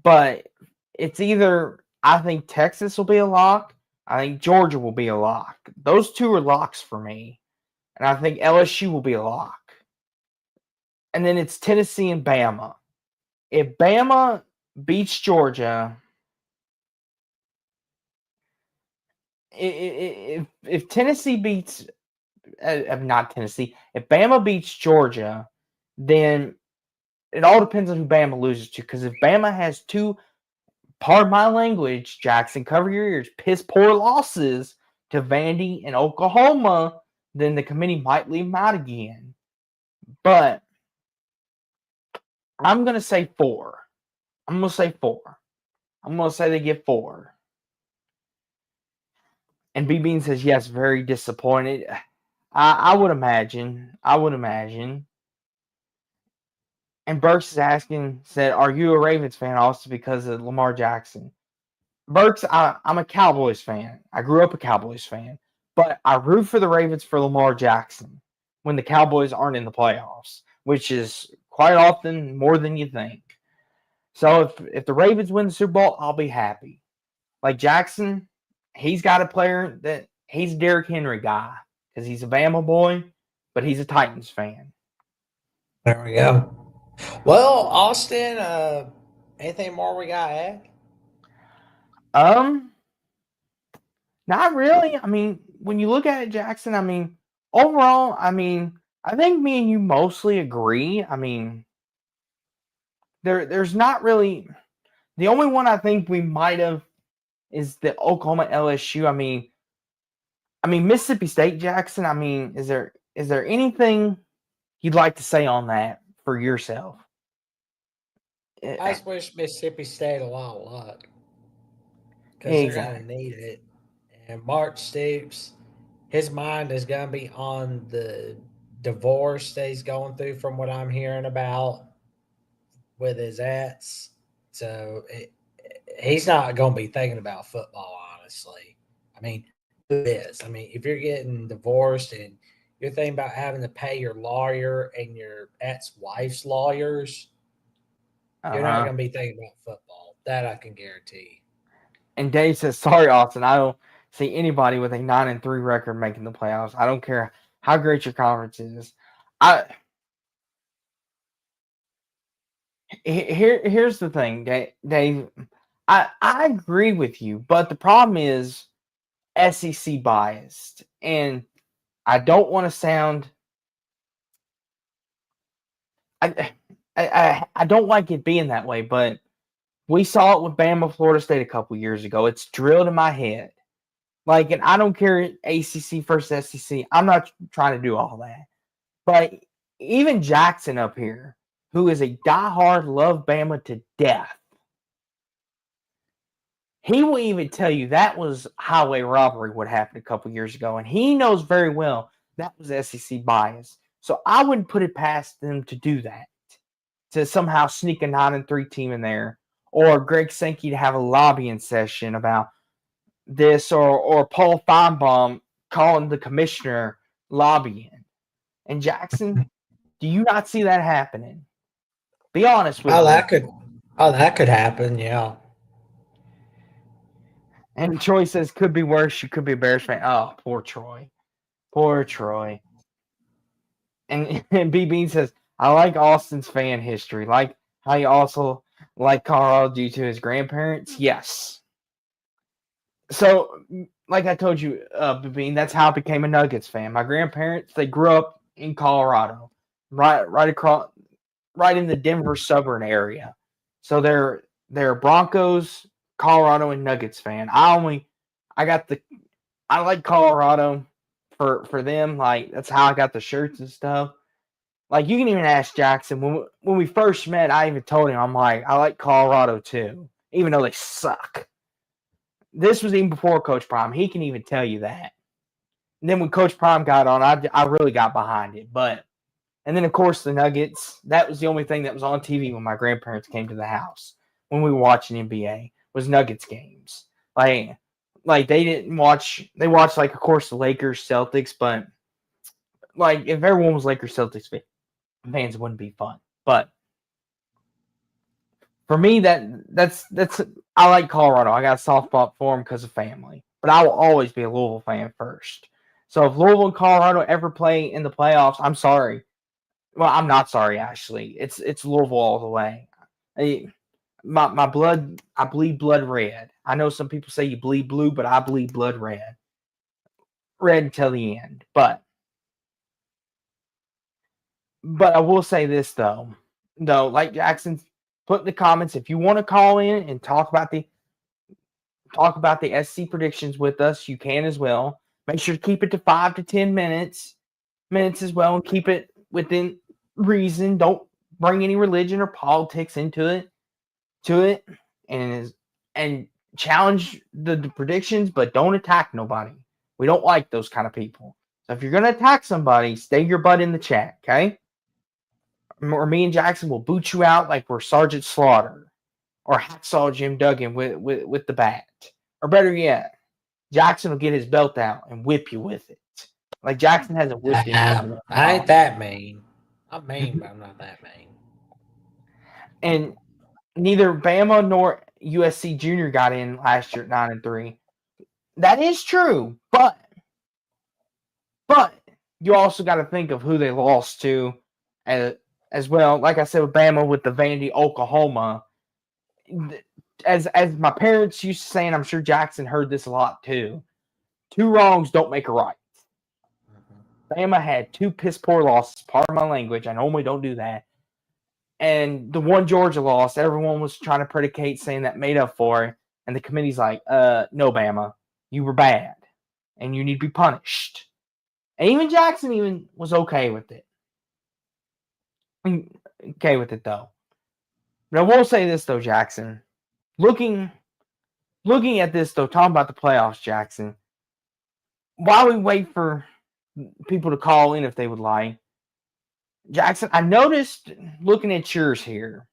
But it's either I think Texas will be a lock. I think Georgia will be a lock. Those 2 are locks for me. And I think LSU will be a lock. And then it's Tennessee and Bama. If Bama beats Georgia, if Tennessee beats not Tennessee, if Bama beats Georgia, then it all depends on who Bama loses to. Because if Bama has 2, pardon my language, Jackson, cover your ears, piss poor losses to Vandy and Oklahoma, then the committee might leave them out again. But I'm going to say 4. I'm going to say 4. I'm going to say they get 4. And B Bean says, yes, very disappointed. I would imagine. And Burks is said, are you a Ravens fan also because of Lamar Jackson? Burks, I'm a Cowboys fan. I grew up a Cowboys fan. But I root for the Ravens for Lamar Jackson when the Cowboys aren't in the playoffs, which is quite often more than you think. So if the Ravens win the Super Bowl, I'll be happy. Like Jackson, he's got a player that he's a Derrick Henry guy because he's a Bama boy, but he's a Titans fan. There we go. Well, Austin, anything more we got to add? Not really. I mean, when you look at it, Jackson, I mean, overall, I mean, I think me and you mostly agree. I mean, there's not really the only one I think we might have is the Oklahoma LSU. I mean Mississippi State, Jackson. I mean, is there anything you'd like to say on that for yourself? I just wish Mississippi State a lot of luck because they're going to need it. And Mark Stoops, his mind is going to be on the divorce that he's going through, from what I'm hearing about with his ex. So he's not going to be thinking about football, honestly. I mean, who is? I mean, if you're getting divorced and you're thinking about having to pay your lawyer and your ex-wife's lawyers, Uh you're not huh. going to be thinking about football. That I can guarantee. And Dave says, "Sorry, Austin. I don't see anybody with a 9-3 record making the playoffs. I don't care how great your conference is. I here's the thing, Dave. I agree with you, but the problem is SEC biased, and I don't want to sound. I, I don't like it being that way, but we saw it with Bama, Florida State a couple years ago. It's drilled in my head. Like, and I don't care ACC versus SEC. I'm not trying to do all that. But even Jackson up here, who is a diehard, love Bama to death, he will even tell you that was highway robbery what happened a couple years ago. And he knows very well that was SEC bias. So I wouldn't put it past them to do that, to somehow sneak a 9-3 team in there, or Greg Sankey to have a lobbying session about this, or Paul Feinbaum calling the commissioner lobbying. And Jackson, do you not see that happening? Be honest with Oh, me. that could happen. Yeah. And Troy says, could be worse. You could be a Bears fan. Oh, poor Troy. Poor Troy. And B Bean says, I like Austin's fan history. Like how he also liked Colorado due to his grandparents. Yes. So, like I told you, Bean, that's how I became a Nuggets fan. My grandparents, they grew up in Colorado, right across, right in the Denver suburban area. So they're Broncos, Colorado, and Nuggets fan. I like Colorado for them. Like that's how I got the shirts and stuff. Like you can even ask Jackson when we first met. I even told him I'm like I like Colorado too, even though they suck. This was even before Coach Prime. He can even tell you that. And then when Coach Prime got on, I really got behind it. And then of course the Nuggets. That was the only thing that was on TV when my grandparents came to the house when we were watching NBA was Nuggets games. Like they didn't watch. They watched like of course the Lakers, Celtics, but like if everyone was Lakers, Celtics fans, it wouldn't be fun. But for me, that's I like Colorado. I got a soft spot for them because of family. But I will always be a Louisville fan first. So if Louisville and Colorado ever play in the playoffs, I'm sorry. Well, I'm not sorry actually. It's Louisville all the way. My blood, I bleed blood red. I know some people say you bleed blue, but I bleed blood red. Red until the end. But I will say this though, like Jackson put in the comments, if you want to call in and talk about the SC predictions with us, you can as well. Make sure to keep it to 5 to 10 minutes as well, and keep it within reason. Don't bring any religion or politics into it, and challenge the predictions, but don't attack nobody. We don't like those kind of people. So if you're gonna attack somebody, stay your butt in the chat, okay? Or me and Jackson will boot you out like we're Sergeant Slaughter or Hacksaw Jim Duggan with the bat. Or better yet, Jackson will get his belt out and whip you with it. Like Jackson hasn't whipped anybody. I ain't that mean. I'm mean, but I'm not that mean. And neither Bama nor USC Junior got in last year at 9-3. That is true, but you also got to think of who they lost to as well. Like I said with Bama with the Vandy, Oklahoma. As my parents used to say, and I'm sure Jackson heard this a lot too, 2 wrongs don't make a right. Bama had 2 piss poor losses. Pardon my language. I normally don't do that. And the one Georgia loss, everyone was trying to predicate saying that made up for it. And the committee's like, no, Bama, you were bad. And you need to be punished. And even Jackson even was okay with it. Okay with it, though. But I will say this, though, Jackson. Looking at this, though, talking about the playoffs, Jackson, while we wait for people to call in if they would like, Jackson, I noticed looking at yours here,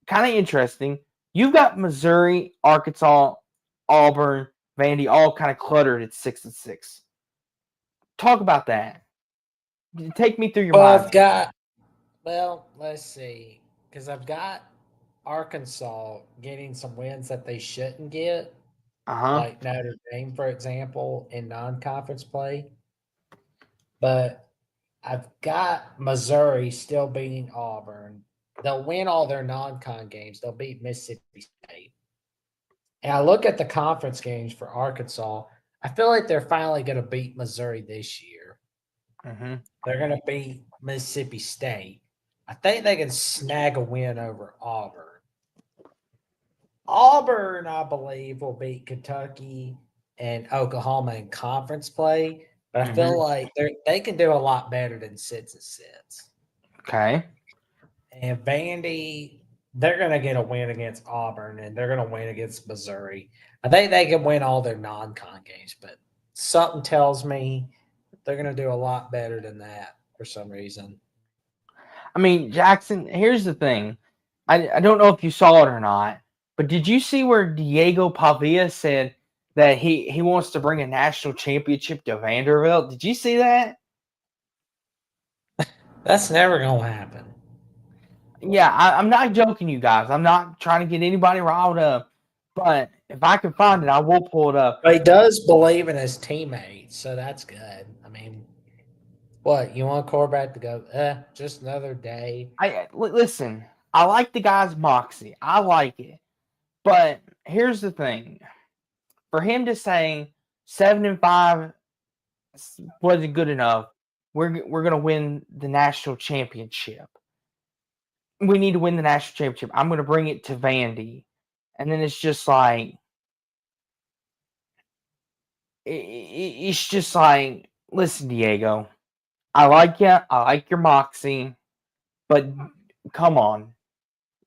kind of interesting. You've got Missouri, Arkansas, Auburn, Vandy all kind of cluttered at 6-6. Talk about that. Take me through your Well, mind. let's see, because I've got Arkansas getting some wins that they shouldn't get, Uh-huh. like Notre Dame, for example, in non-conference play. But I've got Missouri still beating Auburn. They'll win all their non-con games. They'll beat Mississippi State. And I look at the conference games for Arkansas. I feel like they're finally going to beat Missouri this year. Mm-hmm. They're going to beat Mississippi State. I think they can snag a win over Auburn. Auburn, I believe, will beat Kentucky and Oklahoma in conference play, but I feel like they can do a lot better than 6-6. Okay. And Vandy, they're going to get a win against Auburn and they're going to win against Missouri. I think they can win all their non-con games, but something tells me they're going to do a lot better than that for some reason. I mean, Jackson, here's the thing. I don't know if you saw it or not, but did you see where Diego Pavia said that he wants to bring a national championship to Vanderbilt? Did you see that? That's never going to happen. Yeah, I'm not joking, you guys. I'm not trying to get anybody riled up, but if I can find it, I will pull it up. But he does believe in his teammates, so that's good. I mean, what, you want a quarterback to go, just another day? Listen, I like the guy's moxie. I like it. But here's the thing. For him to say 7-5 wasn't good enough, we're gonna win the national championship. We need to win the national championship. I'm gonna bring it to Vandy. And then it's just like it's just like, listen, Diego, I like you. I like your moxie, but come on.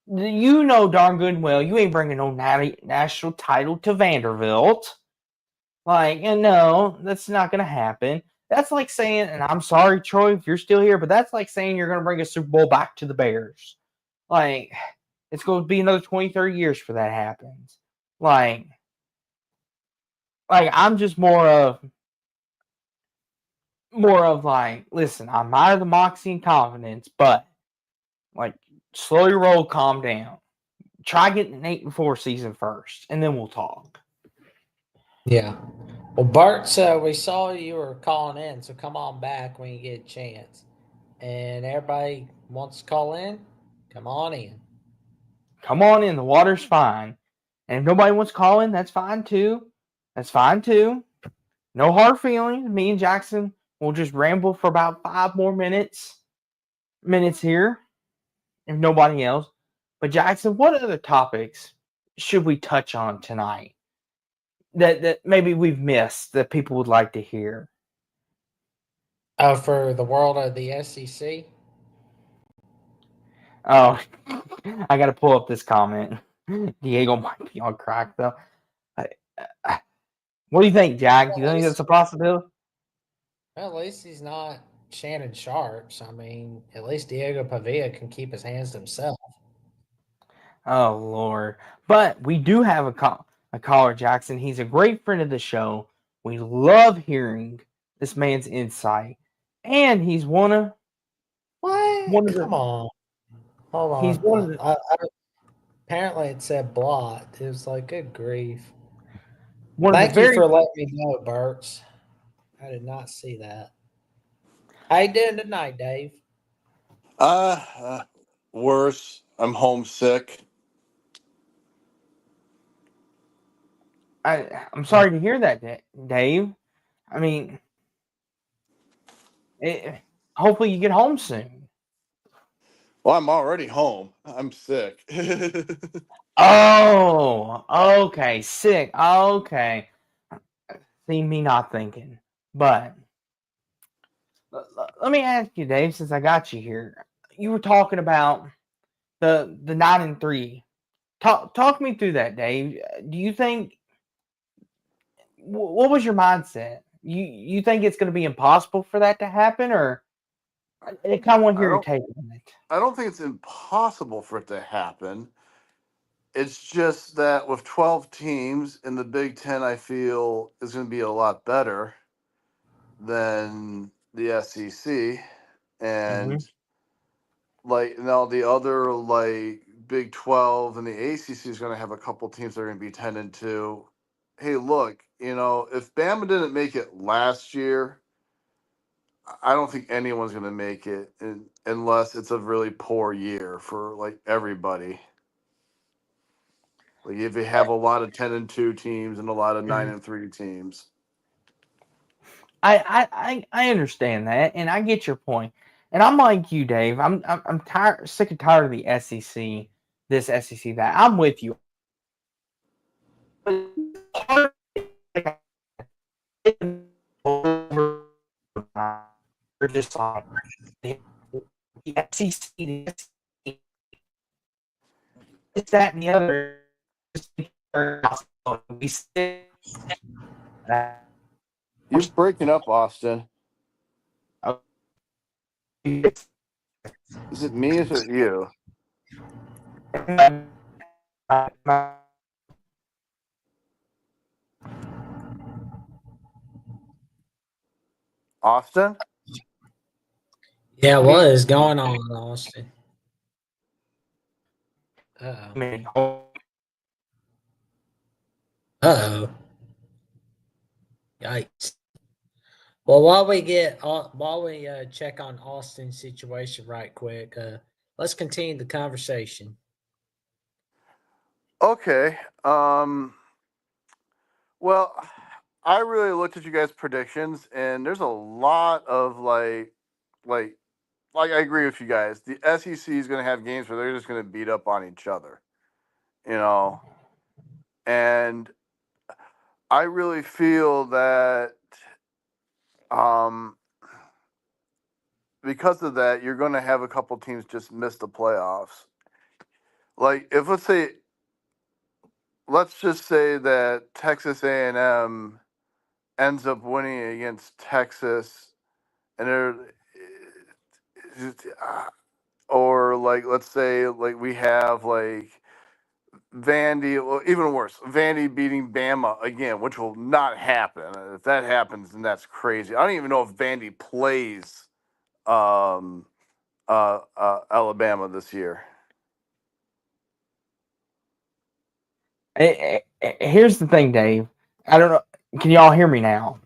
You know darn good and well you ain't bringing no national title to Vanderbilt. Like, and no, that's not going to happen. That's like saying, and I'm sorry, Troy, if you're still here, but that's like saying you're going to bring a Super Bowl back to the Bears. Like, it's going to be another 20, 30 years for that happens. Like I'm just more of like, listen, I admire the moxie and confidence, but like, slowly roll, calm down. Try getting an 8-4 season first, and then we'll talk. Yeah. Well, Bart, we saw you were calling in, so come on back when you get a chance. And everybody wants to call in, come on in. Come on in. The water's fine. And if nobody wants to call in, that's fine too. That's fine too. No hard feelings. Me and Jackson will just ramble for about 5 more minutes here, if nobody else. But Jackson, what other topics should we touch on tonight that maybe we've missed that people would like to hear? For the world of the SEC? Oh, I got to pull up this comment. Diego might be on crack though. What do you think, Jack? Do you think that's a possibility? Well, at least he's not Shannon Sharps. I mean, at least Diego Pavia can keep his hands to himself. Oh Lord! But we do have a caller, Jackson. He's a great friend of the show. We love hearing this man's insight, and he's What? Come on. Hold on. He's one of the. Apparently, it said blocked. It was like, good grief. One Thank of the you very. for letting me know, Berts. I did not see that. How you doing tonight, Dave? Worse. I'm homesick. I'm sorry to hear that, Dave. I mean, hopefully you get home soon. Well, I'm already home. I'm sick. Oh, okay, sick. Okay, see me not thinking, but let me ask you, Dave, since I got you here. You were talking about the 9-3. Talk me through that, Dave. Do you think what was your mindset You think it's going to be impossible for that to happen, or I kind of want to I hear your don't. take on it. I don't think it's impossible for it to happen. It's just that with 12 teams in the Big Ten, I feel is going to be a lot better than the SEC, Hmm. and like now the other like Big 12 and the ACC is going to have a couple teams that are going to be 10-2. Hey, look, if Bama didn't make it last year, I don't think anyone's going to make it unless it's a really poor year for like everybody. Like if you have a lot of 10-2 teams and a lot of Mhm. 9-3 teams. I understand that, and I get your point. And I'm like you, Dave. I'm tired, sick and tired of the SEC. This SEC that I'm with you. They're just like the SEC, it's that and the other. We sit. You're breaking up, Austin. Is it me or is it you? Austin? Yeah, what is going on, Austin? Uh-oh. Uh-oh. Yikes. Well, while we check on Austin's situation right quick, let's continue the conversation. Okay. Well, I really looked at you guys' predictions, and there's a lot of like I agree with you guys. The SEC is going to have games where they're just going to beat up on each other, and I really feel that um, because of that, you're going to have a couple teams just miss the playoffs. Like if let's just say that Texas A&M ends up winning against Texas, and or like let's say like we have like Vandy, well, even worse, Vandy beating Bama again, which will not happen. If that happens, then that's crazy. I don't even know if Vandy plays um, Alabama this year. Here's the thing, Dave. I don't know. Can y'all hear me now?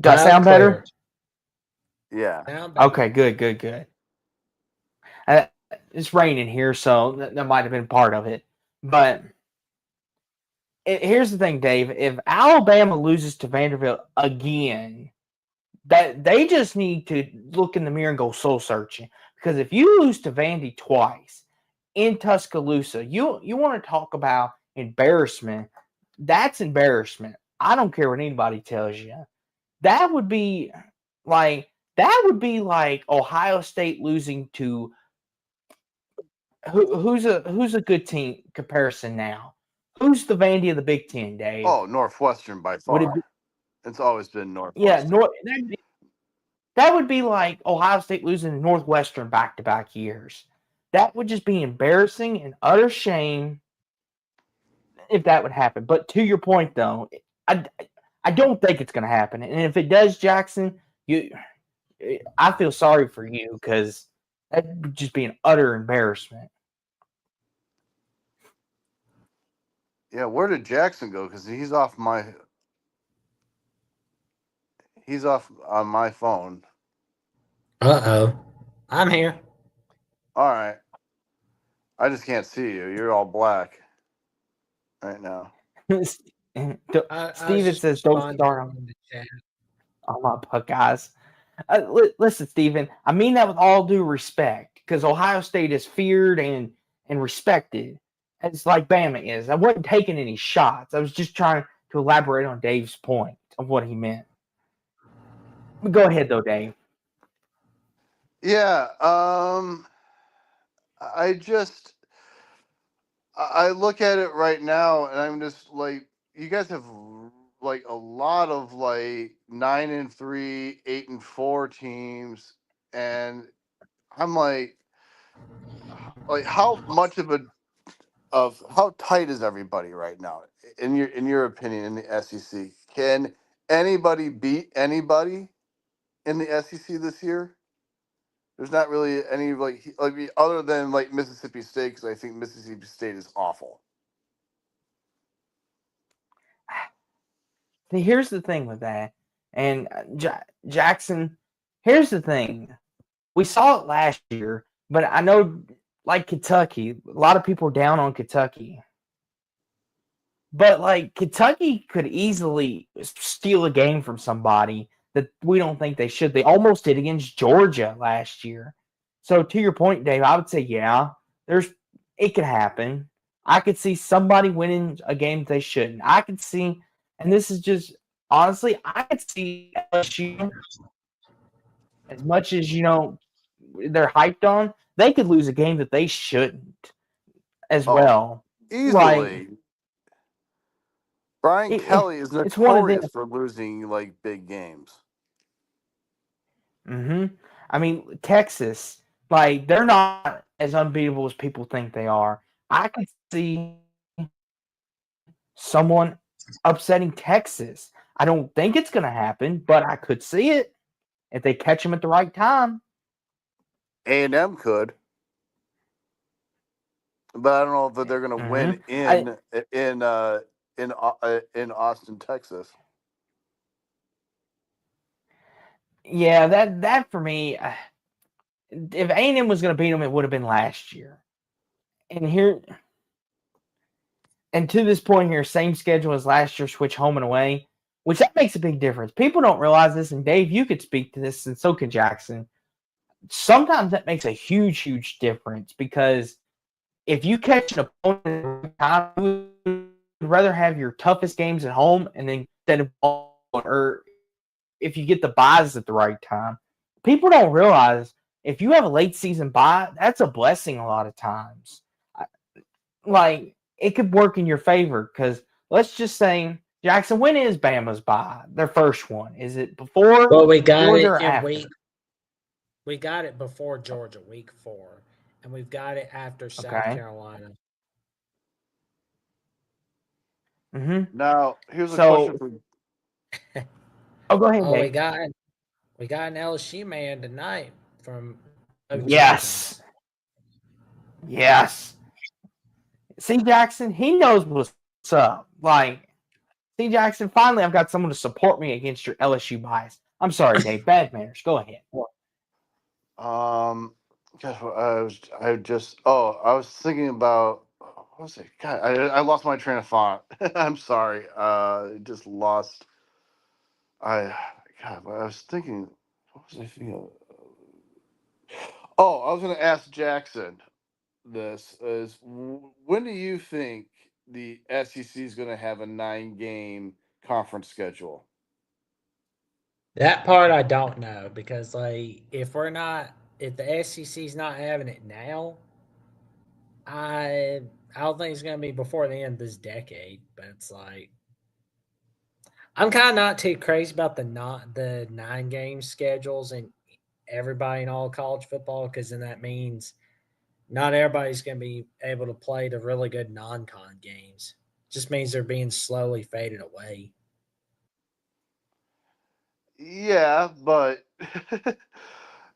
Do I Loud and sound better? clear. Yeah. Sound better. Okay, good. It's raining here, so that might have been part of it. But here's the thing, Dave. If Alabama loses to Vanderbilt again, that they just need to look in the mirror and go soul searching. Because if you lose to Vandy twice in Tuscaloosa, you want to talk about embarrassment. That's embarrassment. I don't care what anybody tells you. That would be like Ohio State losing to who's a good team comparison now? Who's the Vandy of the Big Ten, Dave? Oh, Northwestern by Would it be far. It's always been yeah, Northwestern. that would be like Ohio State losing to Northwestern back-to-back years. That would just be embarrassing and utter shame if that would happen. But to your point, though, I don't think it's going to happen. And if it does, Jackson, I feel sorry for you because that would just be an utter embarrassment. Yeah, where did Jackson go? Because he's off on my phone. Uh-oh. I'm here. All right. I just can't see you. You're all black right now. I was Steven just says, don't responding start in the chat. on my Buckeyes. Listen, Steven, I mean that with all due respect because Ohio State is feared and respected. It's like Bama is. I wasn't taking any shots. I was just trying to elaborate on Dave's point of what he meant. Go ahead, though, Dave. Yeah. I look at it right now, and I'm just like, you guys have like a lot of like 9-3, 8-4 teams, and I'm like how much of how tight is everybody right now in your opinion in the SEC? Can anybody beat anybody in the SEC this year? There's not really any like other than like Mississippi State, because I think Mississippi State is awful. See, here's the thing with that, and Jackson. Here's the thing: we saw it last year, but I know, like Kentucky, a lot of people are down on Kentucky. But like Kentucky could easily steal a game from somebody that we don't think they should. They almost did against Georgia last year. So to your point, Dave, I would say yeah, it could happen. I could see somebody winning a game they shouldn't. I could see, and this is just honestly, I could see LSU as much as they're hyped on. They could lose a game that they shouldn't as well. Like Easily. Brian Kelly is it's one of notorious them. for losing like big games. I mean, Texas, like they're not as unbeatable as people think they are. I could see someone upsetting Texas. I don't think it's going to happen, but I could see it if they catch them at the right time. A&M could, but I don't know if they're going to win in Austin, Texas. Yeah, that for me, if A&M was going to beat them, it would have been last year. And to this point here, same schedule as last year, switch home and away, which that makes a big difference. People don't realize this, and Dave, you could speak to this, and so could Jackson. Sometimes that makes a huge, huge difference because if you catch an opponent, you would rather have your toughest games at home and then instead of or if you get the buys at the right time. People don't realize if you have a late season buy, that's a blessing a lot of times. Like it could work in your favor because let's just say Jackson, when is Bama's bye? Their first one. Is it before Well, we got Georgia it or in after? we got it before Georgia, week 4, and we've got it after South Okay. Carolina. Now, here's a So, question for go ahead, Oh, Dave. we got an LSU man tonight from Johnson. Yes. Yes. See, Jackson, he knows what's up. Like, see, Jackson, finally I've got someone to support me against your LSU bias. I'm sorry, Dave. Bad manners. Go ahead. gosh, I was thinking about what was it? God, I lost my train of thought. I'm sorry. Just lost. I God, I was thinking. What was I thinking of? Oh, I was going to ask Jackson. This is when do you think the SEC is going to have a 9-game conference schedule? That part I don't know because like if the SEC's not having it now, I don't think it's gonna be before the end of this decade. But it's like I'm kind of not too crazy about the 9 game schedules and everybody in all college football because then that means not everybody's gonna be able to play the really good non-con games. Just means they're being slowly faded away. Yeah, but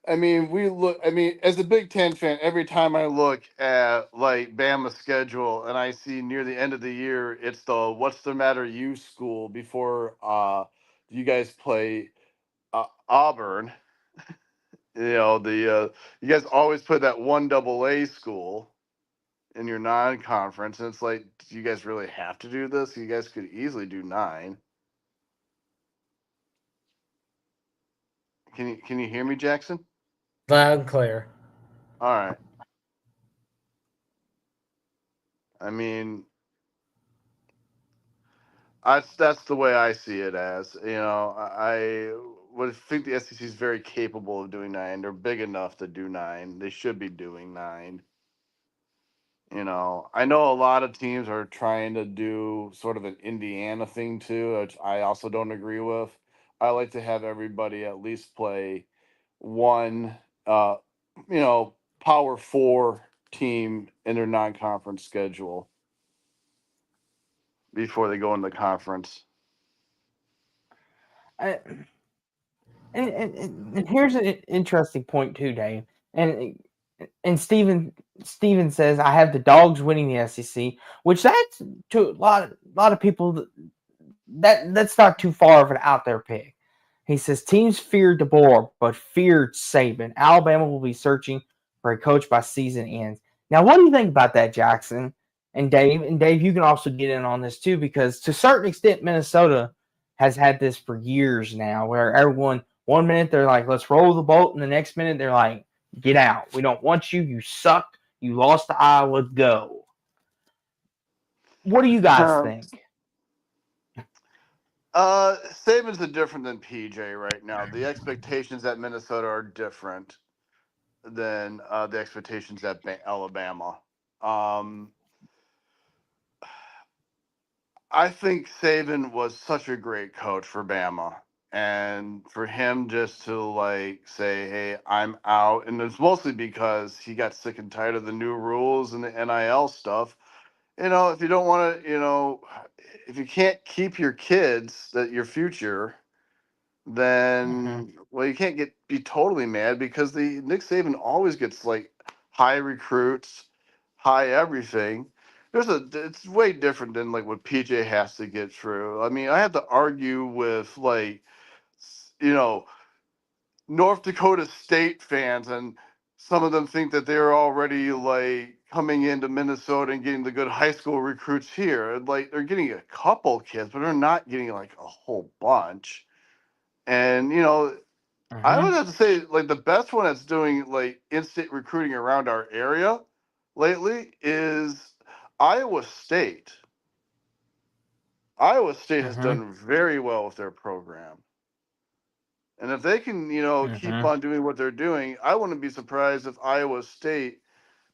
I mean, as a Big Ten fan, every time I look at like Bama's schedule and I see near the end of the year, it's the "What's the matter, you" school before you guys play Auburn. You guys always put that 1 AA school in your non-conference, and it's like, do you guys really have to do this? You guys could easily do 9. Can you hear me, Jackson? Loud and clear. All right. I mean, that's the way I see it as. I would think the SEC is very capable of doing 9. They're big enough to do 9. They should be doing 9. I know a lot of teams are trying to do sort of an Indiana thing too, which I also don't agree with. I like to have everybody at least play one, uh, Power Four team in their non-conference schedule before they go into the conference. I, and here's an interesting point too, Dave. And Steven says I have the Dogs winning the SEC, which that's to a lot of people that's not too far of an out there pick. He says teams feared DeBoer but feared Saban. Alabama will be searching for a coach by season ends. Now, what do you think about that, Jackson and Dave? And Dave, you can also get in on this too, because to a certain extent, Minnesota has had this for years now, where everyone 1 minute they're like, let's roll the boat, and the next minute they're like, get out. We don't want you. You suck. You lost to Iowa. Go. What do you guys think? Saban's different than PJ right now. The expectations at Minnesota are different than the expectations at Alabama. I think Saban was such a great coach for Bama. And for him just to like say, hey, I'm out. And it's mostly because he got sick and tired of the new rules and the NIL stuff. If you don't want to, if you can't keep your kids, your future, then well, you can't be totally mad, because the Nick Saban always gets like high recruits, high everything. It's way different than like what PJ has to get through. I mean, I have to argue with like, North Dakota State fans, and some of them think that they're already like coming into Minnesota and getting the good high school recruits here. Like they're getting a couple kids, but they're not getting like a whole bunch. And I would have to say like the best one that's doing like in-state recruiting around our area lately is Iowa State. Iowa State has done very well with their program. And if they can, keep on doing what they're doing, I wouldn't be surprised if Iowa State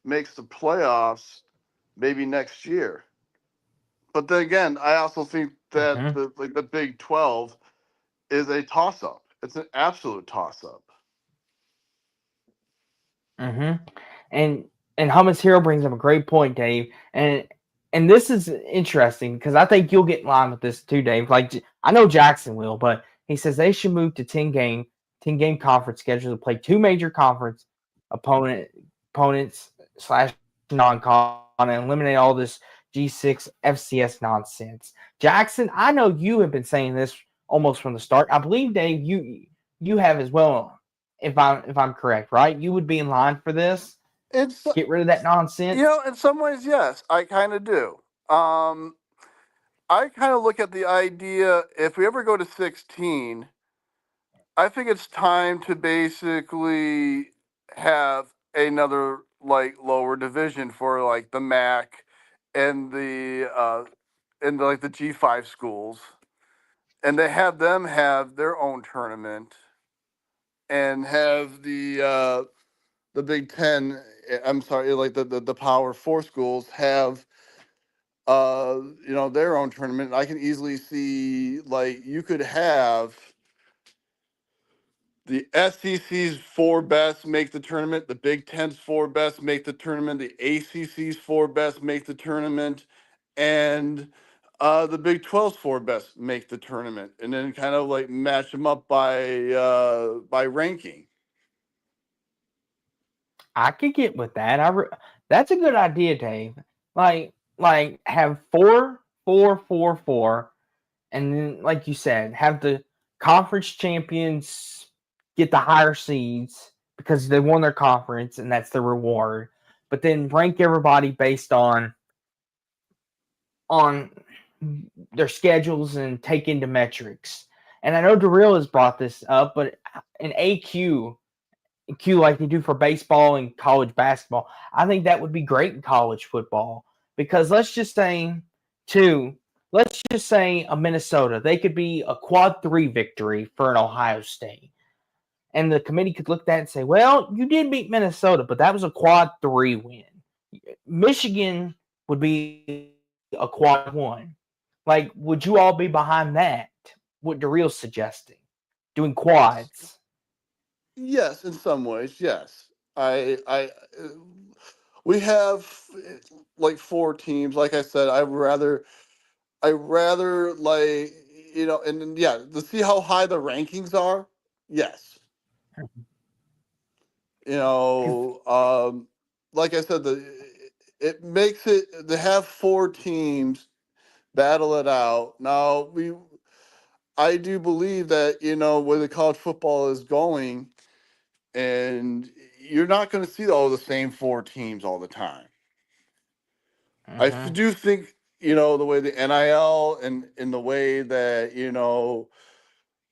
makes the playoffs maybe next year. But then again, I also think that the Big 12 is a toss-up. It's an absolute toss-up. And Hummus Hero brings up a great point, Dave. And this is interesting because I think you'll get in line with this too, Dave. Like I know Jackson will, but he says they should move to 10-game conference schedule to play two major conference opponents / non-con and eliminate all this G6 FCS nonsense. Jackson, I know you have been saying this almost from the start. I believe, Dave, you have as well. If I'm correct, right? You would be in line for this. Get rid of that nonsense. In some ways, yes, I kind of do. I kind of look at the idea, if we ever go to 16, I think it's time to basically have another like lower division for like the MAC and the like the G5 schools, and they have them have their own tournament, and have the Big Ten. I'm sorry, like the Power Four schools have their own tournament. I can easily see like you could have the SEC's four best make the tournament, the Big Ten's four best make the tournament, the ACC's four best make the tournament, and the Big 12's four best make the tournament, and then kind of like match them up by ranking. I could get with that. That's a good idea, Dave. Like have 4, 4, 4, 4, and then like you said, have the conference champions get the higher seeds because they won their conference and that's the reward. But then rank everybody based on their schedules and take into metrics. And I know Darrell has brought this up, but an AQ like they do for baseball and college basketball, I think that would be great in college football. Because let's just say a Minnesota, they could be a quad 3 victory for an Ohio State. And the committee could look at that and say, well, you did beat Minnesota, but that was a quad 3 win. Michigan would be a quad one. Like, would you all be behind that? What Daryl's suggesting, doing quads. Yes, in some ways, yes. We have like 4 teams. Like I said, I rather like and then, yeah, to see how high the rankings are. Yes, you know, like I said, it makes it to have 4 teams battle it out. Now I do believe that where the college football is going, and you're not going to see all the same 4 teams all the time. Mm-hmm. Do think the way the NIL and in the way that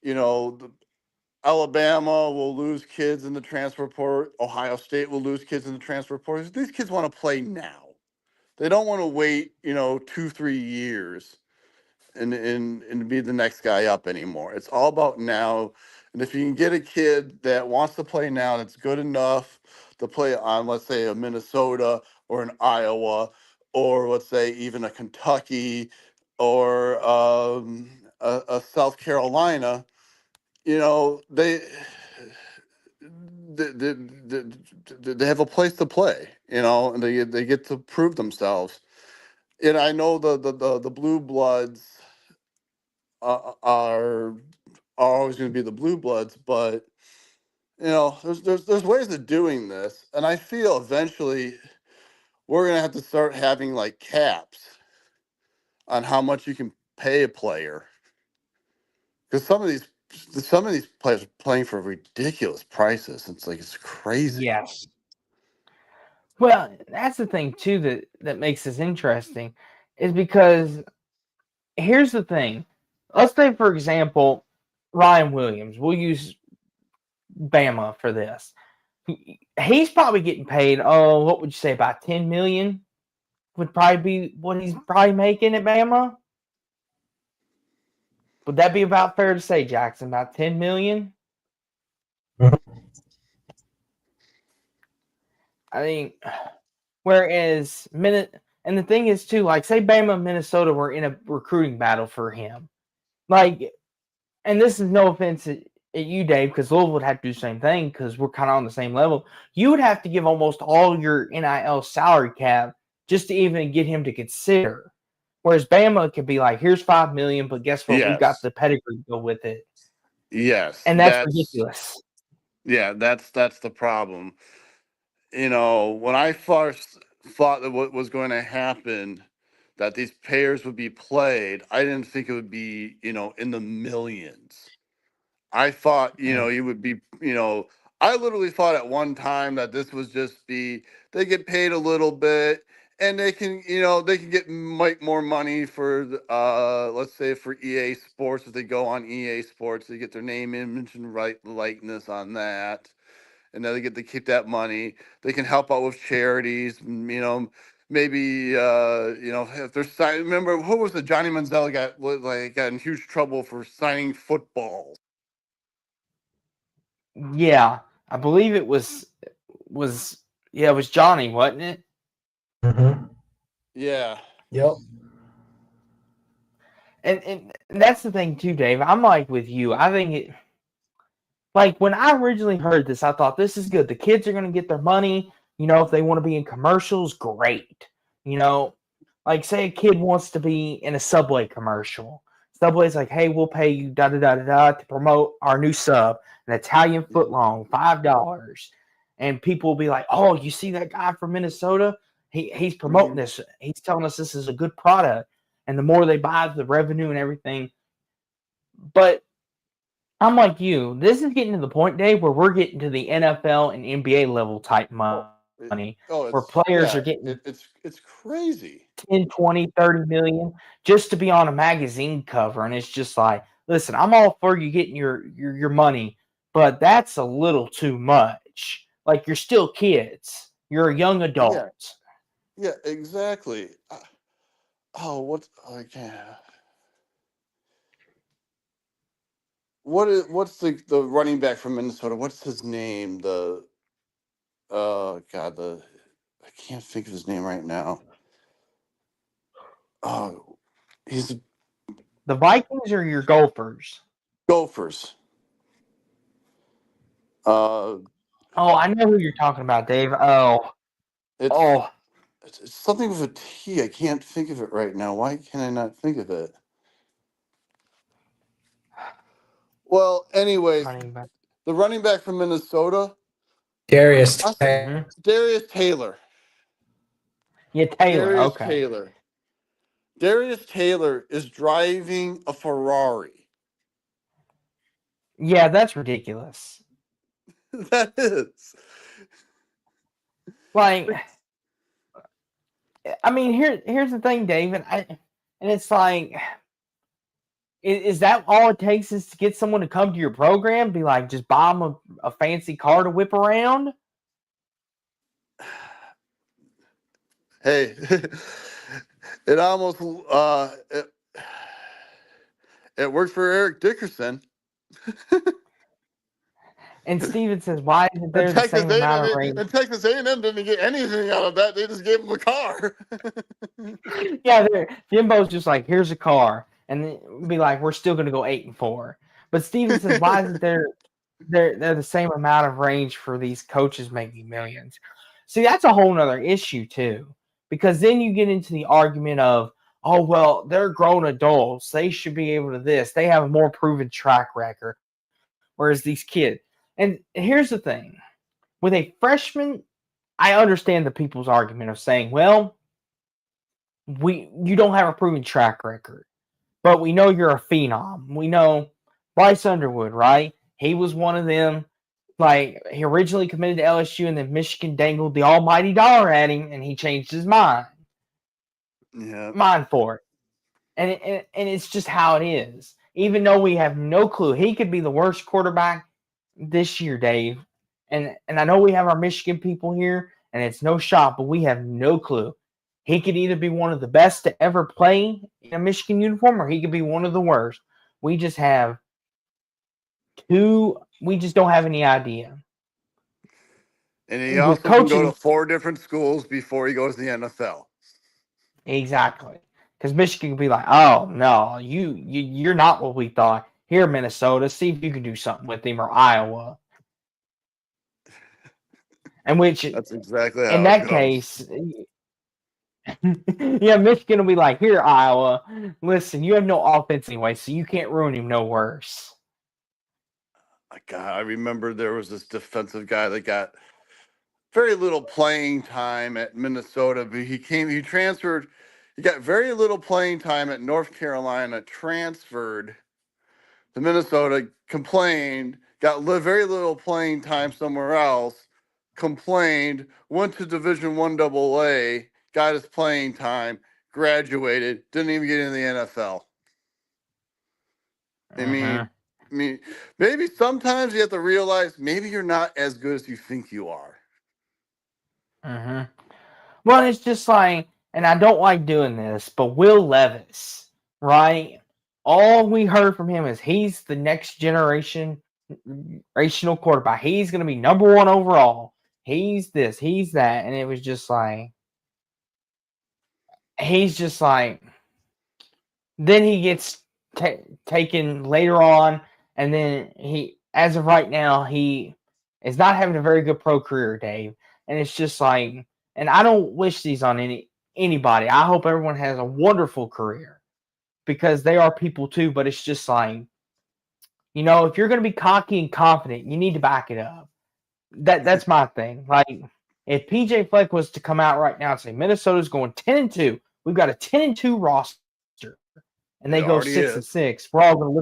the Alabama will lose kids in the transfer portal. Ohio State will lose kids in the transfer portal. These kids want to play now. They don't want to wait 2-3 years and be the next guy up anymore. It's all about now. And if you can get a kid that wants to play now, that's good enough to play on, let's say, a Minnesota or an Iowa, or let's say even a Kentucky or a South Carolina, they they have a place to play, and they get to prove themselves. And I know the blue bloods are always going to be the blue bloods, but there's ways of doing this, and I feel eventually we're going to have to start having like caps on how much you can pay a player, because some of these players are playing for ridiculous prices. It's crazy. Yes. Well, that's the thing too that makes this interesting, is because here's the thing. Let's say, for example, Ryan Williams. We'll use Bama for this. He's probably getting paid. Oh, what would you say, about 10 million? Would probably be what he's probably making at Bama. Would that be about fair to say, Jackson? About 10 million? I mean, whereas and the thing is too, like say Bama and Minnesota were in a recruiting battle for him. Like, and this is no offense at you, Dave, because Louisville would have to do the same thing because we're kind of on the same level. You would have to give almost all your NIL salary cap just to even get him to consider. Whereas Bama could be like, here's 5 million, but guess what? We've got Yes, the pedigree to go with it. yes, And that's ridiculous. that's the problem. When I first thought that what was going to happen, that these payers would be played, I didn't think it would be, in the millions. I thought, you would be, I literally thought at one time that this was just they get paid a little bit and they can get more money for, let's say for EA Sports. If they go on EA Sports, they get their name, image, and likeness on that, and then they get to keep that money. They can help out with charities, maybe if they're signing. Remember who was the Johnny Manziel got in huge trouble for signing footballs. Yeah, I believe it was it was Johnny, wasn't it? Mm-hmm. Yeah. Yep. And that's the thing too, Dave. I'm like with you. I think it, like when I originally heard this, I thought this is good. The kids are going to get their money. If they want to be in commercials, great. Like say a kid wants to be in a Subway commercial. Subway's like, hey, we'll pay you da da da da da to promote our new sub, an Italian footlong, $5. And people will be like, oh, you see that guy from Minnesota? He's promoting this. He's telling us this is a good product. And the more they buy, the revenue and everything. But I'm like you. This is getting to the point, Dave, where we're getting to the NFL and NBA level type money, where players are getting it's crazy. 10, 20, 30 million just to be on a magazine cover. And it's just like, listen, I'm all for you getting your money, but that's a little too much. Like, you're still kids. You're a young adult. Yeah, exactly. What I can't. What's the running back from Minnesota? What's his name? The God, I can't think of his name right now. Oh, he's The Vikings or your Gophers? Gophers. Oh, I know who you're talking about, Dave. Oh, It's, oh, it's something with a T. I can't think of it right now. Why can I not think of it? Well, anyways, running back. the running back from Minnesota, Darius Mhm. Darius Taylor. Yeah, Taylor. Darius Okay. Taylor. Darius Taylor is driving a Ferrari. Yeah, that's ridiculous. That is. Like, I mean, here's the thing, David. And it's like, is that all it takes is to get someone to come to your program? Be like, just buy them a fancy car to whip around? Hey, it almost it worked for Eric Dickerson. And Steven says, why isn't And there the same amount of range? Texas A&M didn't get anything out of that. They just gave him a car. Yeah, Jimbo's just like, here's a car. And then be like, we're still going to go 8-4. But Steven says, why isn't they're the same amount of range for these coaches making millions? See, that's a whole nother issue too, because then you get into the argument of, oh, well, they're grown adults. They should be able to this. They have a more proven track record. Whereas these kids, and here's the thing, with a freshman, I understand the people's argument of saying, well, you don't have a proven track record, but we know you're a phenom. We know Bryce Underwood, right? He was one of them. Like, he originally committed to LSU, and then Michigan dangled the almighty dollar at him, and he changed his mind for it. And it's just how it is. Even though we have no clue, he could be the worst quarterback this year, Dave. And I know we have our Michigan people here, and it's no shot, but we have no clue. He could either be one of the best to ever play in a Michigan uniform, or he could be one of the worst. We just have we just don't have any idea. And he also can go to 4 different schools before he goes to the NFL. Exactly. Because Michigan could be like, oh, no, you're not what we thought. Here, Minnesota, see if you can do something with him, or Iowa. And which, that's exactly how in that case, yeah, Michigan will be like, here, Iowa, listen, you have no offense anyway, so you can't ruin him no worse. God, I remember there was this defensive guy that got very little playing time at Minnesota, but he transferred. He got very little playing time at North Carolina, transferred to Minnesota, complained, got very little playing time somewhere else, complained, went to Division I AA, got his playing time, graduated, didn't even get in the NFL. I mean, maybe sometimes you have to realize maybe you're not as good as you think you are. Well, it's just like, and I don't like doing this, but Will Levis, right? All we heard from him is he's the next generational quarterback. He's going to be number 1 overall. He's this, he's that. And it was just like, then he gets taken later on. And then as of right now, he is not having a very good pro career, Dave. And it's just like, and I don't wish these on anybody. I hope everyone has a wonderful career, because they are people too. But it's just like, if you're going to be cocky and confident, you need to back it up. That's my thing. Like, if PJ Fleck was to come out right now and say Minnesota's going 10-2, we've got a 10-2 roster, and they go 6-6, we're all going to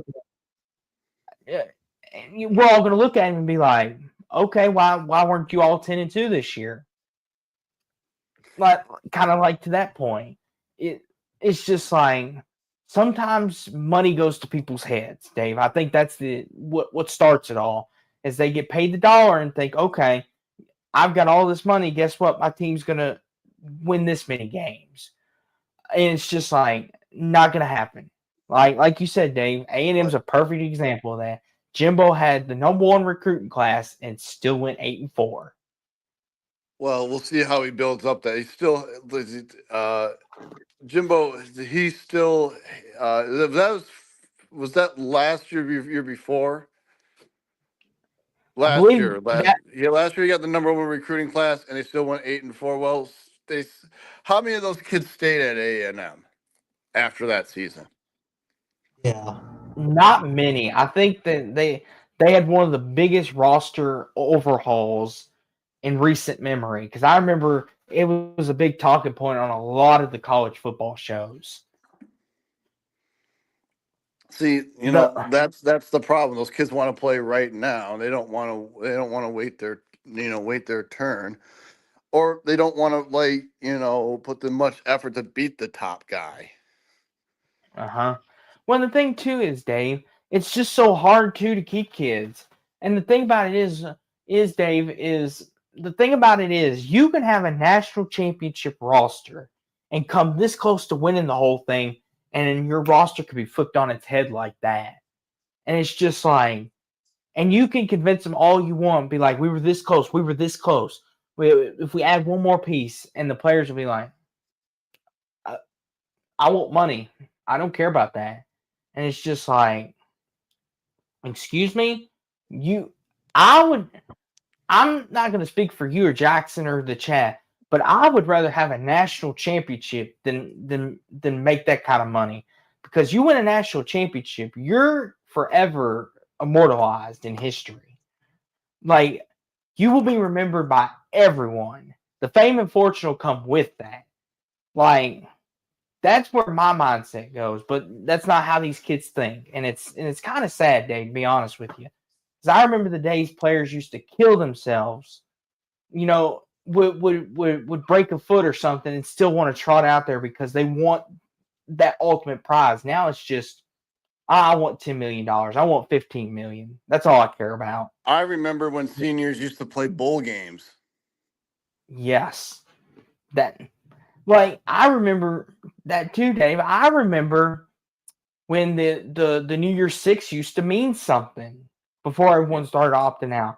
look at him and be like, okay, why weren't you all 10-2 this year? Like, kind of like to that point. It's just like, sometimes money goes to people's heads, Dave. I think that's what starts it all, is they get paid the dollar and think, okay, I've got all this money. Guess what? My team's going to win this many games. And it's just like, not going to happen. Like you said, Dave, A&M's a perfect example of that. Jimbo had the number 1 recruiting class and still went 8-4. Well, we'll see how he builds up that. He's still Jimbo. He's still was that last year, year before? I Last believe year, that last year he got the number one recruiting class, and they still went 8-4. Well, they how many of those kids stayed at A&M after that season? Yeah. not many. I think that they had one of the biggest roster overhauls in recent memory because I remember it was a big talking point on a lot of the college football shows. See, The that's the problem. Those kids want to play right now. They don't want to wait their turn, or they don't want to put the much effort to beat the top guy. uh-huh. Well, the thing too is, Dave, it's just so hard to keep kids. And the thing about it is Dave, is the thing about it is you can have a national championship roster and come this close to winning the whole thing, and your roster could be flipped on its head like that. And it's just like, and you can convince them all you want, be like, we were this close, we were this close. If we add one more piece, and the players will be like, I want money. I don't care about that. And it's just like, excuse me, you. I'm not going to speak for you or Jackson or the chat, but I would rather have a national championship than make that kind of money, because you win a national championship, you're forever immortalized in history. Like, you will be remembered by everyone. The fame and fortune will come with that. Like, that's where my mindset goes, but that's not how these kids think, and it's kind of sad, Dave, to be honest with you, because I remember the days players used to kill themselves, would break a foot or something and still want to trot out there because they want that ultimate prize. Now it's just, I want $10 million, I want 15 million. That's all I care about. I remember when seniors used to play bowl games. Yes, that. Like, I remember that too, Dave. I remember when the New Year's Six used to mean something before everyone started opting out.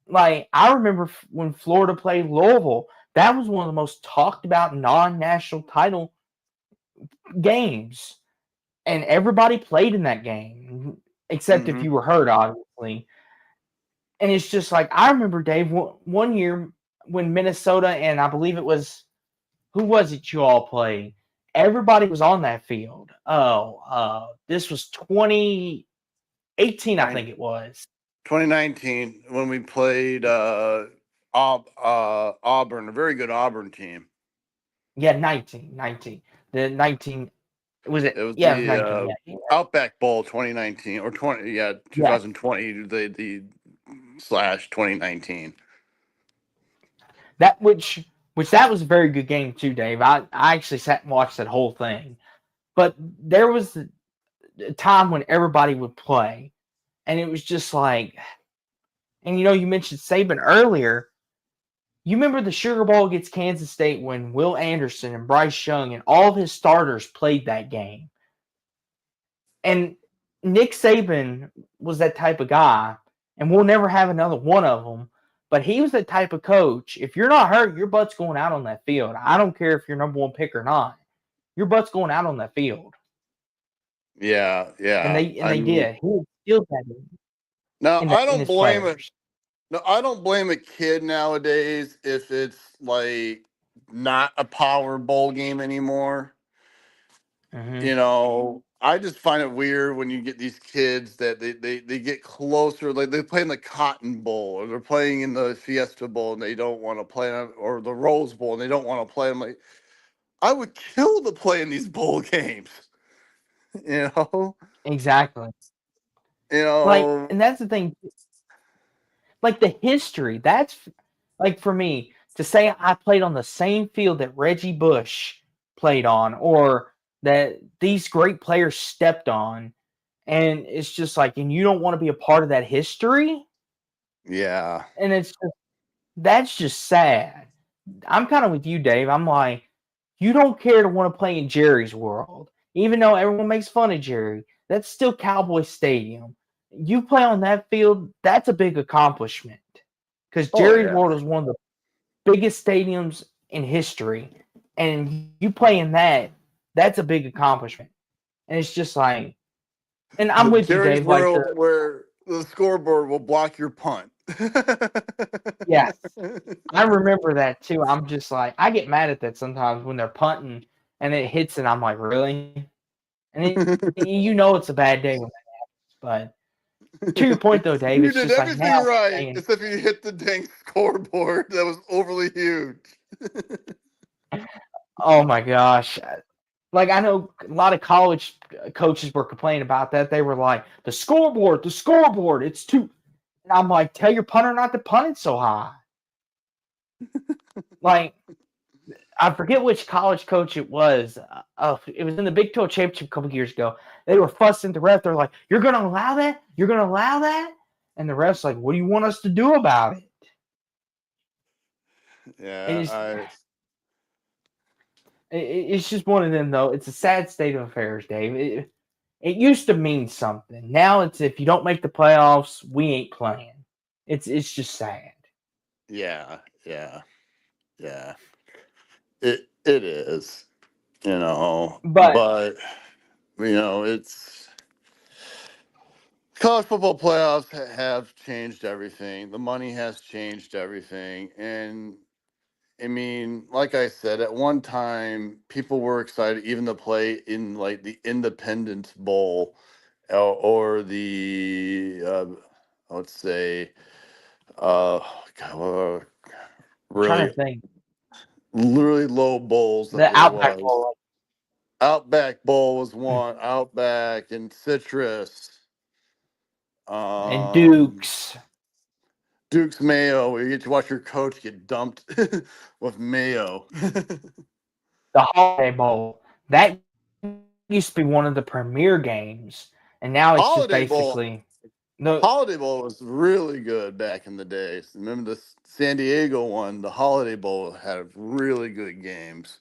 Like, I remember when Florida played Louisville, that was one of the most talked about non-national title games, and everybody played in that game, except if you were hurt, obviously. And it's just like, I remember, Dave, one year when Minnesota and I believe it was, who was it you all played? Everybody was on that field. This was 2018, I think it was. 2019 when we played Auburn, a very good Auburn team. Yeah, 19. The 19 was it? It was Yeah, the it was 19. Yeah. Outback Bowl 2019 or 2020 the slash 2019. That which that was a very good game too, Dave. I actually sat and watched that whole thing. But there was a time when everybody would play, and it was just like, and you mentioned Saban earlier. You remember the Sugar Bowl against Kansas State when Will Anderson and Bryce Young and all of his starters played that game. And Nick Saban was that type of guy, and we'll never have another one of them. But he was that type of coach. If you're not hurt, your butt's going out on that field. I don't care if you're number one pick or not. Your butt's going out on that field. Yeah. And they did. He instilled that Now, I don't his blame it. players. No, I don't blame a kid nowadays if it's like not a power bowl game anymore. Mm-hmm. I just find it weird when you get these kids that they get closer, like they play in the Cotton Bowl or they're playing in the Fiesta Bowl and they don't want to play or the Rose Bowl and they don't want to play. I'm like, I would kill to play in these bowl games. Exactly. Like, Know. and that's the thing. Like, the history, that's like, for me to say I played on the same field that Reggie Bush played on, or that these great players stepped on, and it's just like, and you don't want to be a part of that history. Yeah. And that's just sad. I'm kind of with you, Dave. I'm like, you don't care to want to play in Jerry's world, even though everyone makes fun of Jerry. That's still Cowboy Stadium. You play on that field, that's a big accomplishment. Because Jerry's World is one of biggest stadiums in history, and you play in that, that's a big accomplishment. And it's just like, and I'm with you, Jerry's Dave. Like World, where the scoreboard will block your punt. yes, I remember that too. I'm just like, I get mad at that sometimes when they're punting and it hits, and I'm like, really? And you know it's a bad day when that happens. But to your point, though, Dave, You it's did just like everything now right, saying, except you hit the dang scoreboard that was overly huge. oh my gosh. Like I know a lot of college coaches were complaining about that. They were like, the scoreboard, it's too. And I'm like, tell your punter not to punt it so high. Like, I forget which college coach it was. It was in the Big 12 championship a couple years ago. They were fussing the ref. They're like, "You're going to allow that? You're going to allow that?" And the ref's like, "What do you want us to do about it?" Yeah, It's just one of them, though. It's a sad state of affairs, Dave. It used to mean something. Now it's if you don't make the playoffs, we ain't playing. It's just sad. yeah. It is, But but it's college football playoffs have changed everything. The money has changed everything, and I mean, like I said, at one time, people were excited even to play in like the Independence Bowl or the let's say, God, I'm trying really, to think. really low bowls that The there Outback was. Bowl. Outback Bowl was one. Outback and Citrus. And Um, Dukes. Duke's Mayo, where you get to watch your coach get dumped with mayo. The Holiday Bowl. That used to be one of the premier games, and now it's just Holiday Bowl. basically no. Holiday Bowl was really good back in the days. Remember the San Diego one? The Holiday Bowl had really good games.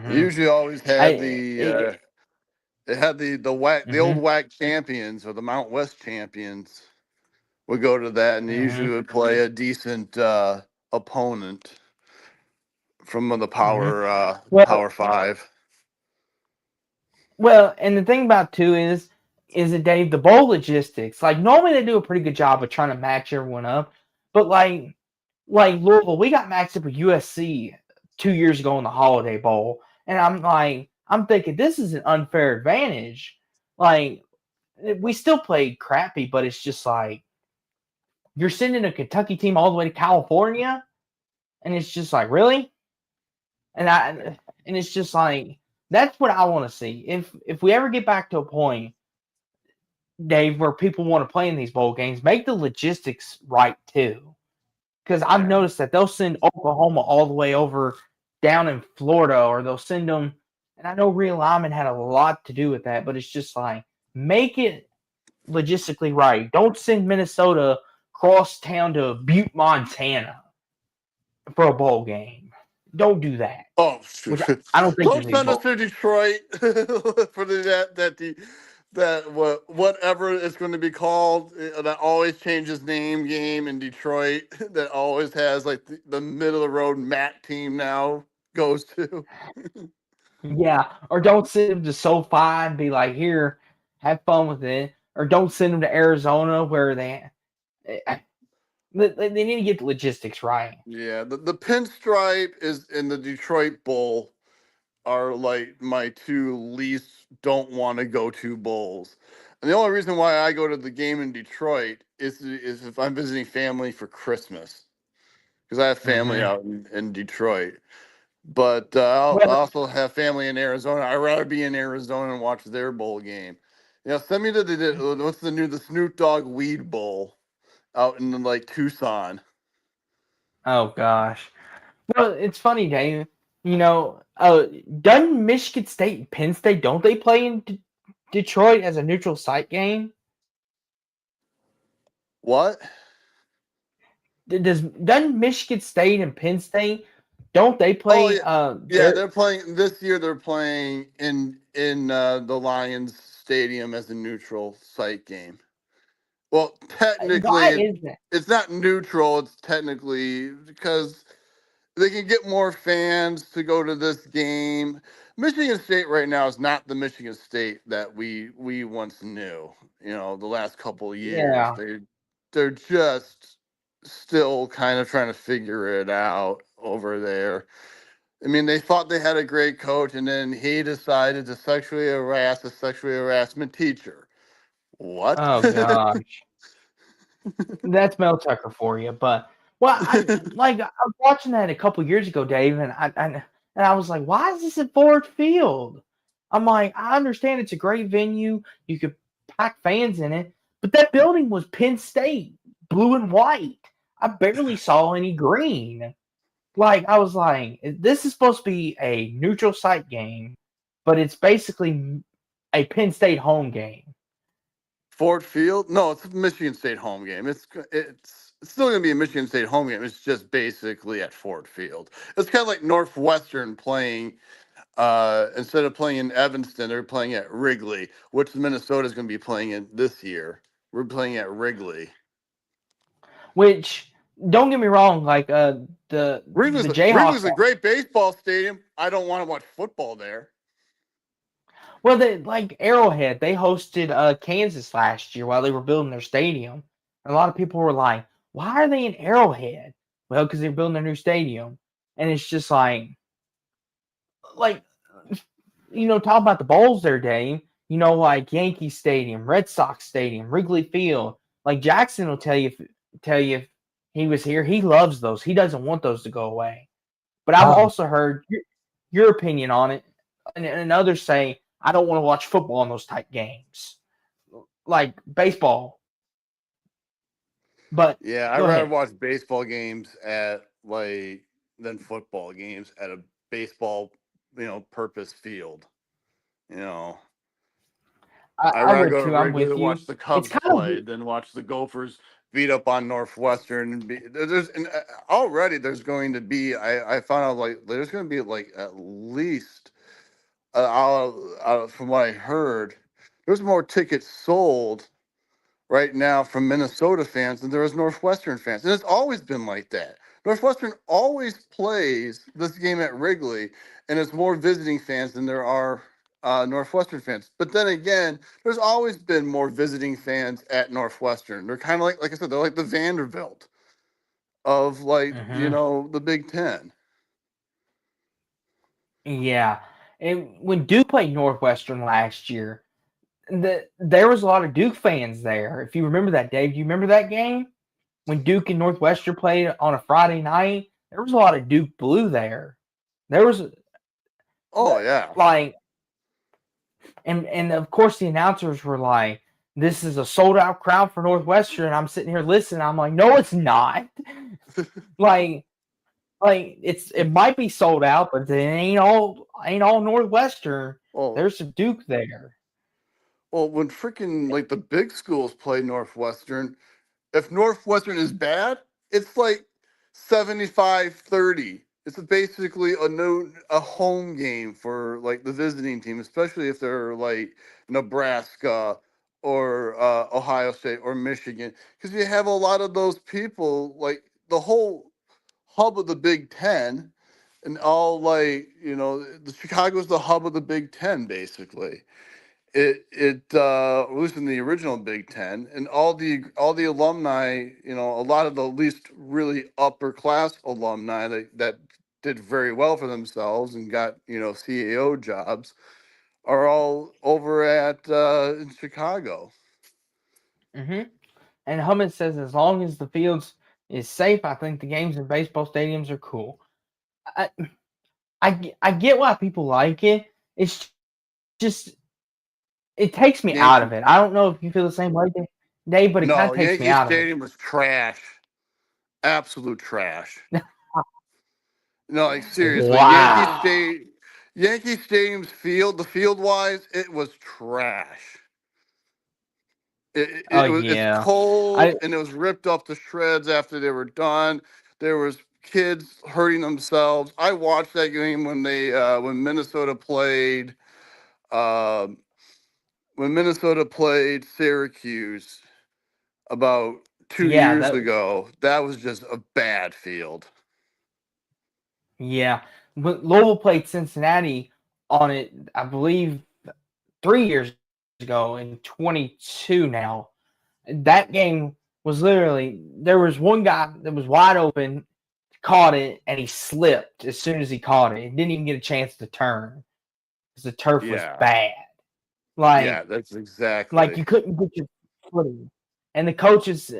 They Mm-hmm. usually always had the they had the old Mm-hmm, WAC champions or the Mount West champions would go to that, and they mm-hmm, usually would play a decent opponent from the mm-hmm. Well, Power Five. and the thing about too is that Dave, the bowl logistics. Like normally they do a pretty good job of trying to match everyone up, but like Louisville, we got matched up with USC 2 years ago in the Holiday Bowl, and I'm thinking this is an unfair advantage. Like we still played crappy, but it's just like you're sending a Kentucky team all the way to California, and it's just like really, and it's just like that's what I want to see. If we ever get back to a point, Dave, where people want to play in these bowl games, make the logistics right too. Because I've noticed that they'll send Oklahoma all the way over down in Florida, or they'll send them. And I know realignment had a lot to do with that, but it's just like make it logistically right. Don't send Minnesota cross town to Butte, Montana for a bowl game. Don't do that. Oh, Which I don't think don't there's any send us bowl. to Detroit for whatever it's going to be called that always changes name game in Detroit that always has like the middle of the road MAC team now goes to. Yeah, or don't send them to SoFi and be like, here, have fun with it. Or don't send them to Arizona where they need to get the logistics right. Yeah, the Pinstripe is in the Detroit Bowl are like my two least don't want to go to bowls. And the only reason why I go to the game in Detroit is if I'm visiting family for Christmas because I have family Mm-hmm. out in Detroit. But I Well, also have family in Arizona. I'd rather be in Arizona and watch their bowl game. Send me to what's the Snoop Dogg Weed Bowl out in like Tucson. oh gosh. Well, it's funny, Dave. Doesn't Michigan State and Penn State, don't they play in Detroit as a neutral site game? What? Doesn't Michigan State and Penn State, don't they Oh play yeah, yeah. their They're playing this year. They're playing in the Lions Stadium as a neutral site game. Well, Why technically, is that? it's not neutral. It's technically because they can get more fans to go to this game. Michigan State right now is not the Michigan State that we once knew. The last couple of years, Yeah. they're just still kind of trying to figure it out over there. I mean, they thought they had a great coach, and then he decided to sexually harass a sexually harassment teacher. What? Oh gosh. That's Mel Tucker for you. But I was watching that a couple years ago, Dave, and I was like, why is this at Ford Field? I'm like, I understand it's a great venue. You could pack fans in it, but that building was Penn State, blue and white. I barely saw any green. I was like, this is supposed to be a neutral site game, but it's basically a Penn State home game. Ford Field? No, it's a Michigan State home game. It's still going to be a Michigan State home game. It's just basically at Ford Field. It's kind of like Northwestern playing. Instead of playing in Evanston, they're playing at Wrigley, which Minnesota is going to be playing in this year. We're playing at Wrigley. Which, don't get me wrong, the Jayhawks. Wrigley's a great baseball stadium. I don't want to watch football there. Well, Arrowhead, they hosted Kansas last year while they were building their stadium. And a lot of people were like, "Why are they in Arrowhead?" Well, because they're building a new stadium, and it's just like talk about the bowls there, Dave. Like Yankee Stadium, Red Sox Stadium, Wrigley Field. Like Jackson will tell you if he was here, he loves those. He doesn't want those to go away. But I've also heard your opinion on it, and others say I don't want to watch football in those type games, like baseball. But yeah, I'd rather watch baseball games than football games at a baseball, purpose field. I'd rather go to Wrigley to watch the Cubs play than watch the Gophers beat up on Northwestern. And already there's going to be. I found out there's going to be at least from what I heard, there's more tickets sold right now from Minnesota fans than there is Northwestern fans, and it's always been like that. Northwestern always plays this game at Wrigley, and it's more visiting fans than there are Northwestern fans. But then again, there's always been more visiting fans at Northwestern. They're kind of like I said, they're like the Vanderbilt of the Big Ten. Yeah, and when Duke played Northwestern last year, there was a lot of Duke fans there. If you remember that, Dave, do you remember that game when Duke and Northwestern played on a Friday night? There was a lot of Duke blue there. There was, yeah, and of course the announcers were like, "This is a sold out crowd for Northwestern." I'm sitting here listening. I'm like, "No, it's not." It might be sold out, but it ain't all Northwestern. Well, there's some Duke there. Well, when freaking the big schools play Northwestern, if Northwestern is bad, it's 75-30. It's basically a home game for the visiting team, especially if they're Nebraska or Ohio State or Michigan, because you have a lot of those people, the whole hub of the Big Ten, and all the Chicago's the hub of the Big Ten basically. It was in the original Big Ten, and all the alumni, a lot of the least really upper class alumni that did very well for themselves and got CAO jobs are all over at in Chicago. Mm-hmm. And Hummond says as long as the fields is safe, I think the games in baseball stadiums are cool. I get why people like it. It's just it takes me out of it. I don't know if you feel the same way, Dave, but it kind of takes me out of it. Yankee Stadium was trash, absolute trash. No, seriously, wow. Yankee Stadium's field, the field wise, it was trash. It's cold and it was ripped up to shreds after they were done. There was kids hurting themselves. I watched that game when when Minnesota played Syracuse. about 2 Yeah, years ago, that was just a bad field. yeah. But Louisville played Cincinnati on it, I believe, 3 years ago in 22 now. That game was literally, there was one guy that was wide open, caught it, and he slipped as soon as he caught it. He didn't even get a chance to turn because the turf was Yeah. bad. Yeah, that's Like exactly. you couldn't get your footing. And the coaches,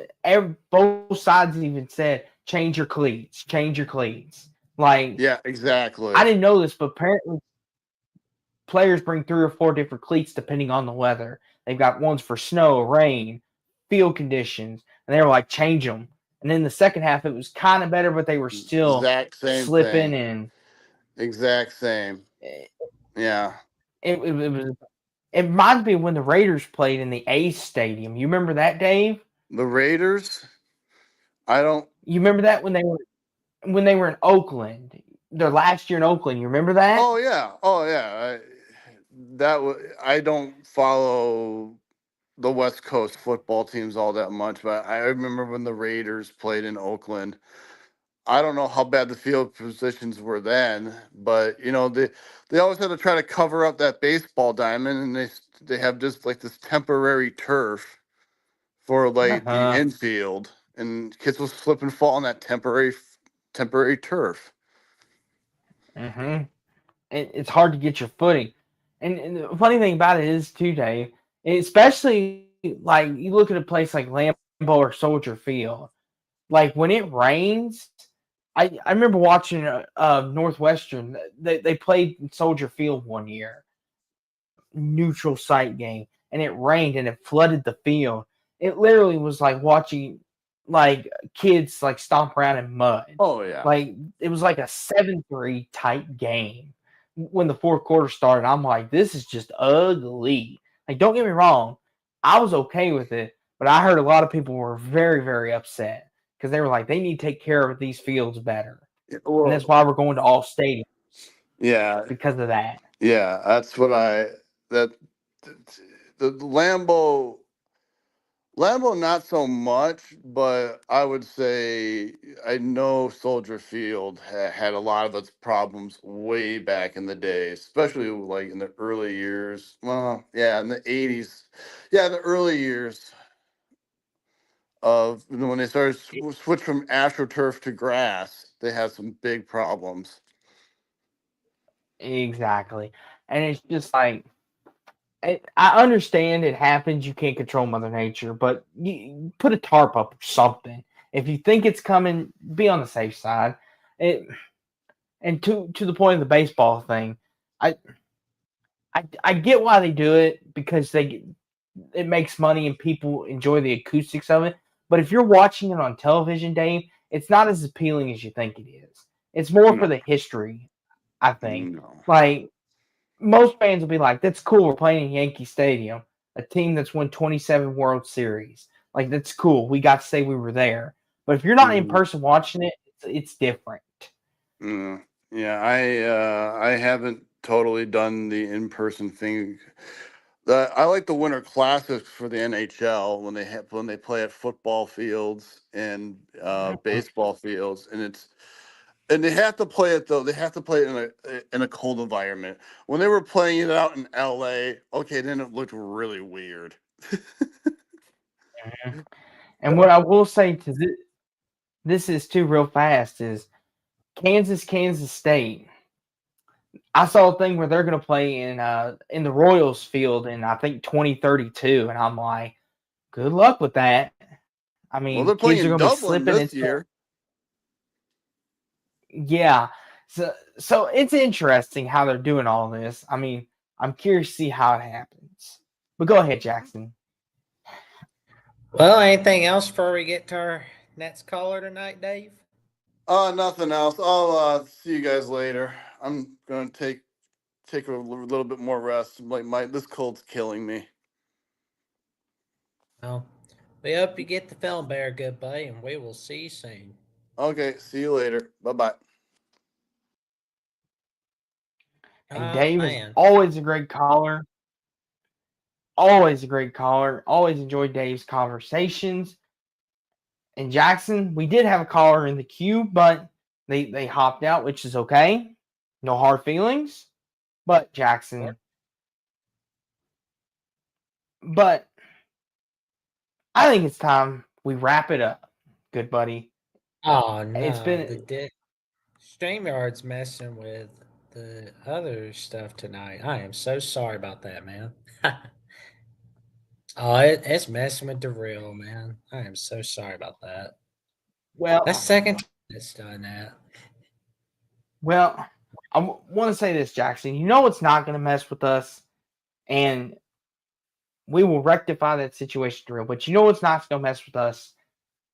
both sides even said, change your cleats, change your cleats. Like, Yeah, exactly. I didn't know this, but apparently players bring 3 or 4 different cleats depending on the weather. They've got ones for snow, rain, field conditions, and they were like, change them. And then the second half, it was kind of better, but they were still Exact same slipping, thing. and Exact same. it, Yeah. it was. It reminds me of when the Raiders played in the A's stadium. You remember that, Dave? The Raiders, I don't. You remember that when they were in Oakland, their last year in Oakland? You remember that? Oh yeah. Oh yeah. I don't follow the West Coast football teams all that much, but I remember when the Raiders played in Oakland. I don't know how bad the field positions were then, but they always had to try to cover up that baseball diamond, and they have just like this temporary turf for like the Uh-huh. infield, and kids will slip and fall on that temporary turf. Mm-hmm. It's hard to get your footing. And the funny thing about it is, too, Dave, especially like you look at a place like Lambeau or Soldier Field, like when it rains, I remember watching Northwestern. They played Soldier Field one year, neutral site game, and it rained and it flooded the field. It literally was like watching like kids like stomp around in mud. Oh yeah. Like it was like a 7-3 tight game when the fourth quarter started. I'm like, this is just ugly. Like, don't get me wrong, I was okay with it, but I heard a lot of people were very, very upset because they were like, they need to take care of these fields better. And that's Well, why we're going to all stadiums yeah, because of that. yeah. That's what that the Lambeau, not so much, but I would say I know Soldier Field had a lot of its problems way back in the day, especially like in the early years. Well, yeah, in the '80s, yeah, the early years of when they started switch from AstroTurf to grass, they had some big problems. Exactly. And it's just like, I understand it happens. You can't control Mother Nature, but you put a tarp up or something. If you think it's coming, be on the safe side. It, and to the point of the baseball thing, I I get why they do it because it makes money and people enjoy the acoustics of it. But if you're watching it on television, Dave, it's not as appealing as you think it is. It's more for No, the history, I think. no. Like most fans will be like, "That's cool. We're playing in Yankee Stadium, a team that's won 27 World Series. Like that's cool. We got to say we were there." But if you're not in Mhm. person watching it, it's different. Yeah, I haven't totally done the in-person thing. I like the Winter Classics for the NHL when they play at football fields and baseball fields, and they have to play it though. They have to play it in a cold environment. When they were playing it out in LA, okay, then it looked really weird. And what I will say to this is too real fast is Kansas State. I saw a thing where they're going to play in the Royals field in I think 2032, and I'm like, good luck with that. I Well, mean, they're playing kids are in going to be Dublin slipping and this stuff. year. Yeah, so it's interesting how they're doing all this. I mean, I'm curious to see how it happens. But go ahead, Jackson. Well, anything else before we get to our next caller tonight, Dave? Nothing else. I'll see you guys later. I'm gonna take a little bit more rest. Like this cold's killing me. Well, we hope you get the film bear good, buddy, and we will see you soon. Okay, see you later. Bye bye. And Oh, Dave is man. always a great caller. Always a great caller. Always enjoyed Dave's conversations. And Jackson, we did have a caller in the queue, but they hopped out, which is okay. No hard feelings. But Jackson, but I think it's time we wrap it up, good buddy. Oh no, It's been the StreamYard's messing with the other stuff tonight. I am so sorry about that, man. It's messing with the reel, man. I am so sorry about that. well. That's the second time it's done that. Well, I want to say this, Jackson. You know it's not going to mess with us, and we will rectify that situation real. But you know what's not going to mess with us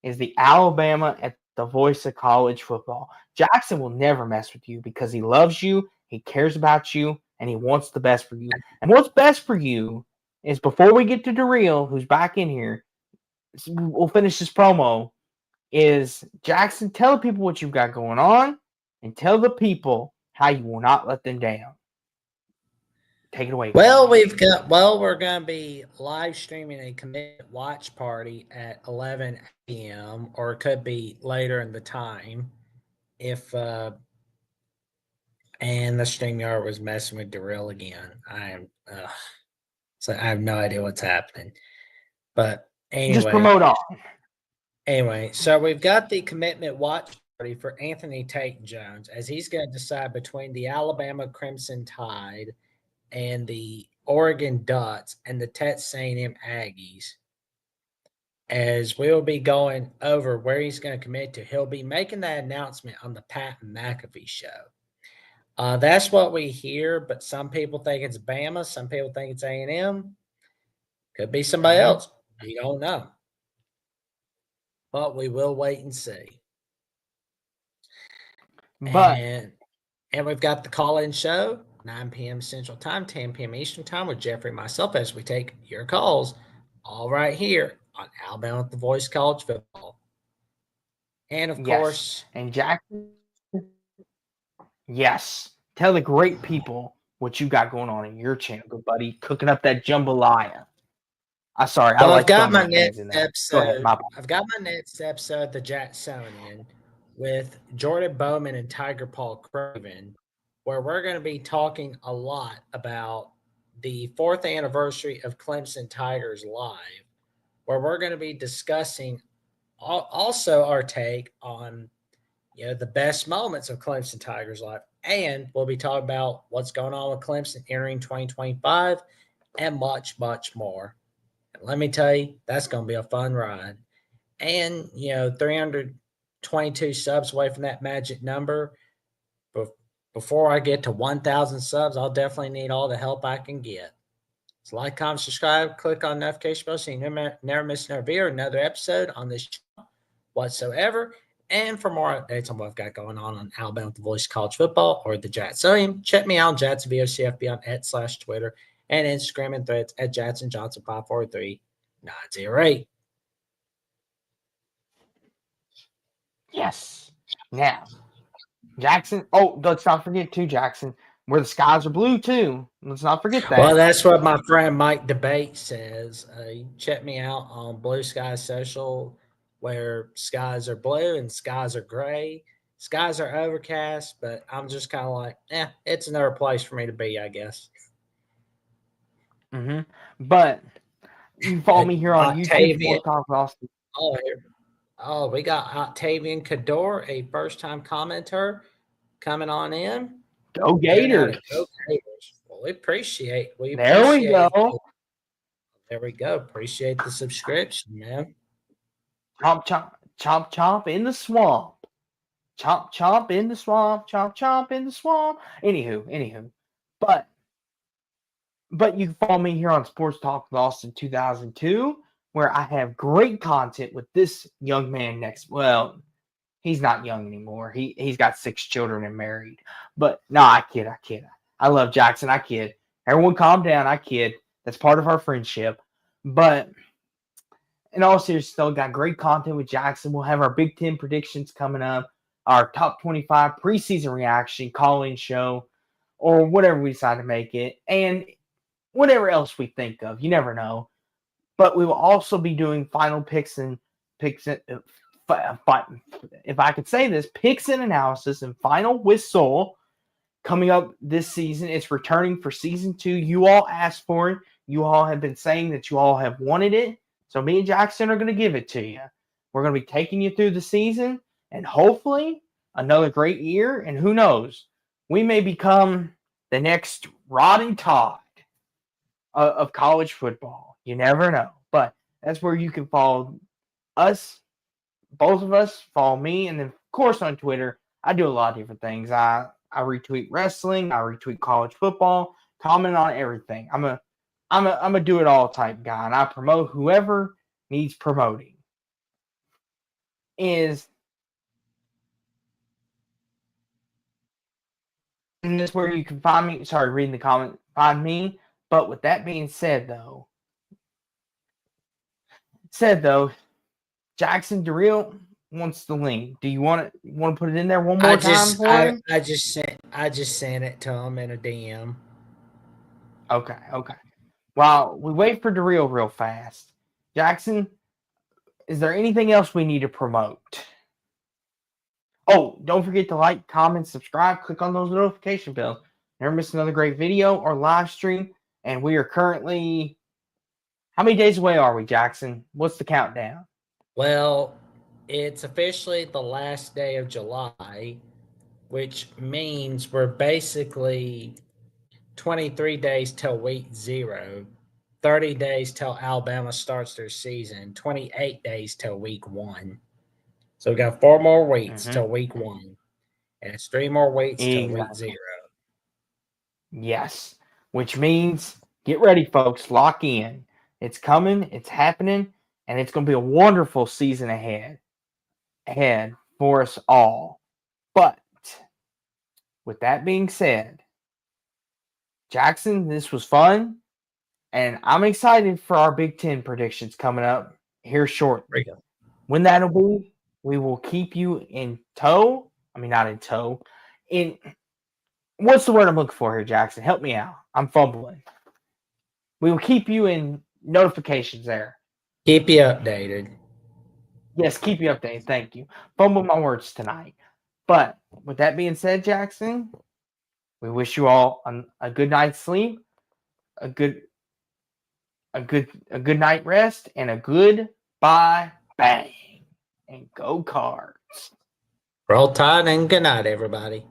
is the Alabama at the voice of college football. Jackson will never mess with you because he loves you, he cares about you, and he wants the best for you. And what's best for you is before we get to Darrell, who's back in here, we'll finish this promo, is Jackson, tell the people what you've got going on and tell the people how you will not let them down. Take it away. Well, we're going to be live streaming a commit watch party at 11 a.m. or it could be later in the time if and the StreamYard was messing with Darrell again. So I have no idea what's happening. But anyway, just promote on. Anyway, so we've got the commitment watch party for Anthony Tate Jones as he's going to decide between the Alabama Crimson Tide and the Oregon Ducks and the Texas A&M Aggies. As we'll be going over where he's going to commit to, he'll be making that announcement on the Pat McAfee show. That's what we hear, but some people think it's Bama, some people think it's A&M. Could be somebody else. We don't know. But we will wait and see. But and we've got the call-in show, 9 p.m. Central Time, 10 p.m. Eastern Time with Jeffrey and myself as we take your calls all right here on Alabama at the Voice College Football. And, of course... And Jackson, yes, tell the great people what you got going on in your channel, good buddy, cooking up that jambalaya. I'm sorry. Well, I've got my next episode. I've got my next episode, the Jacksonian, with Jordan Bowman and Tiger Paul Craven, where we're going to be talking a lot about the 4th anniversary of Clemson Tigers Live, where we're going to be discussing also our take on the best moments of Clemson Tigers Live, and we'll be talking about what's going on with Clemson entering 2025 and much, much more. Let me tell you, that's going to be a fun ride. And, 322 subs away from that magic number. But before I get to 1,000 subs, I'll definitely need all the help I can get. So like, comment, subscribe, click on notification bell so you never miss another video or another episode on this channel whatsoever. And for more updates on what I've got going on Alabama at the Voice College Football or the Jacksonian, check me out on Jats VOCFB on /Twitter. And Instagram and Threads at Jackson Johnson 543-908. Yes. Now, Jackson. Oh, let's not forget too, Jackson, where the skies are blue too. Let's not forget that. Well, that's what my friend Mike Debate says. Check me out on Blue Sky Social, where skies are blue and skies are gray. Skies are overcast, but I'm just kind of like, it's another place for me to be, I guess. But you follow me here on Octavian, YouTube. We got Octavian Cador, a first-time commenter, coming on in. Go Gators! Go Gators! Well, we appreciate. There we go. There we go. Appreciate the subscription, man. Chomp, chomp, chomp, chomp in the swamp. Chomp, chomp in the swamp. Chomp, chomp in the swamp. Anywho. But you can follow me here on Sports Talk with Austin 2002, where I have great content with this young man next. Well, he's not young anymore. He's got 6 children and married. But no, I kid. I love Jackson. I kid. Everyone calm down. I kid. That's part of our friendship. But in all seriousness, still got great content with Jackson. We'll have our Big Ten predictions coming up, our top 25 preseason reaction, call-in show, or whatever we decide to make it. And whatever else we think of. You never know. But we will also be doing final picks and picks. If I could say this, picks and analysis and final whistle coming up this season. It's returning for season 2. You all asked for it. You all have been saying that you all have wanted it. So me and Jackson are going to give it to you. We're going to be taking you through the season and hopefully another great year. And who knows, we may become the next Rod and Todd of college football. You never know. But that's where you can follow us, both of us, follow me. And then, of course, on Twitter, I do a lot of different things. I retweet wrestling. I retweet college football. Comment on everything. I'm a do it all type guy, and I promote whoever needs promoting. And that's where you can find me. Sorry, reading the comment. Find me. But with that being said, though, Jackson Durrell wants the link. Do you want to put it in there one more time for him? I just sent it to him in a DM. Okay. While we wait for Durrell real fast, Jackson, is there anything else we need to promote? Oh, don't forget to like, comment, subscribe, click on those notification bells. Never miss another great video or live stream. And we are currently, how many days away are we, Jackson? What's the countdown? Well, it's officially the last day of July, which means we're basically 23 days till week 0, 30 days till Alabama starts their season, 28 days till week 1. So we got 4 more weeks till week 1, and it's 3 more weeks till week 0. Yes, which means get ready, folks. Lock in. It's coming. It's happening. And it's going to be a wonderful season ahead for us all. But with that being said, Jackson, this was fun. And I'm excited for our Big Ten predictions coming up here shortly. When that'll be, we will keep you in tow. I mean, not in tow. What's the word I'm looking for here, Jackson? Help me out. I'm fumbling. We will keep you in notifications there. Keep you updated. Yes, keep you updated. Thank you. Fumble my words tonight. But with that being said, Jackson, we wish you all a good night's sleep, a good night rest, and a good bye bang. And go Cards. Roll Tide and good night, everybody.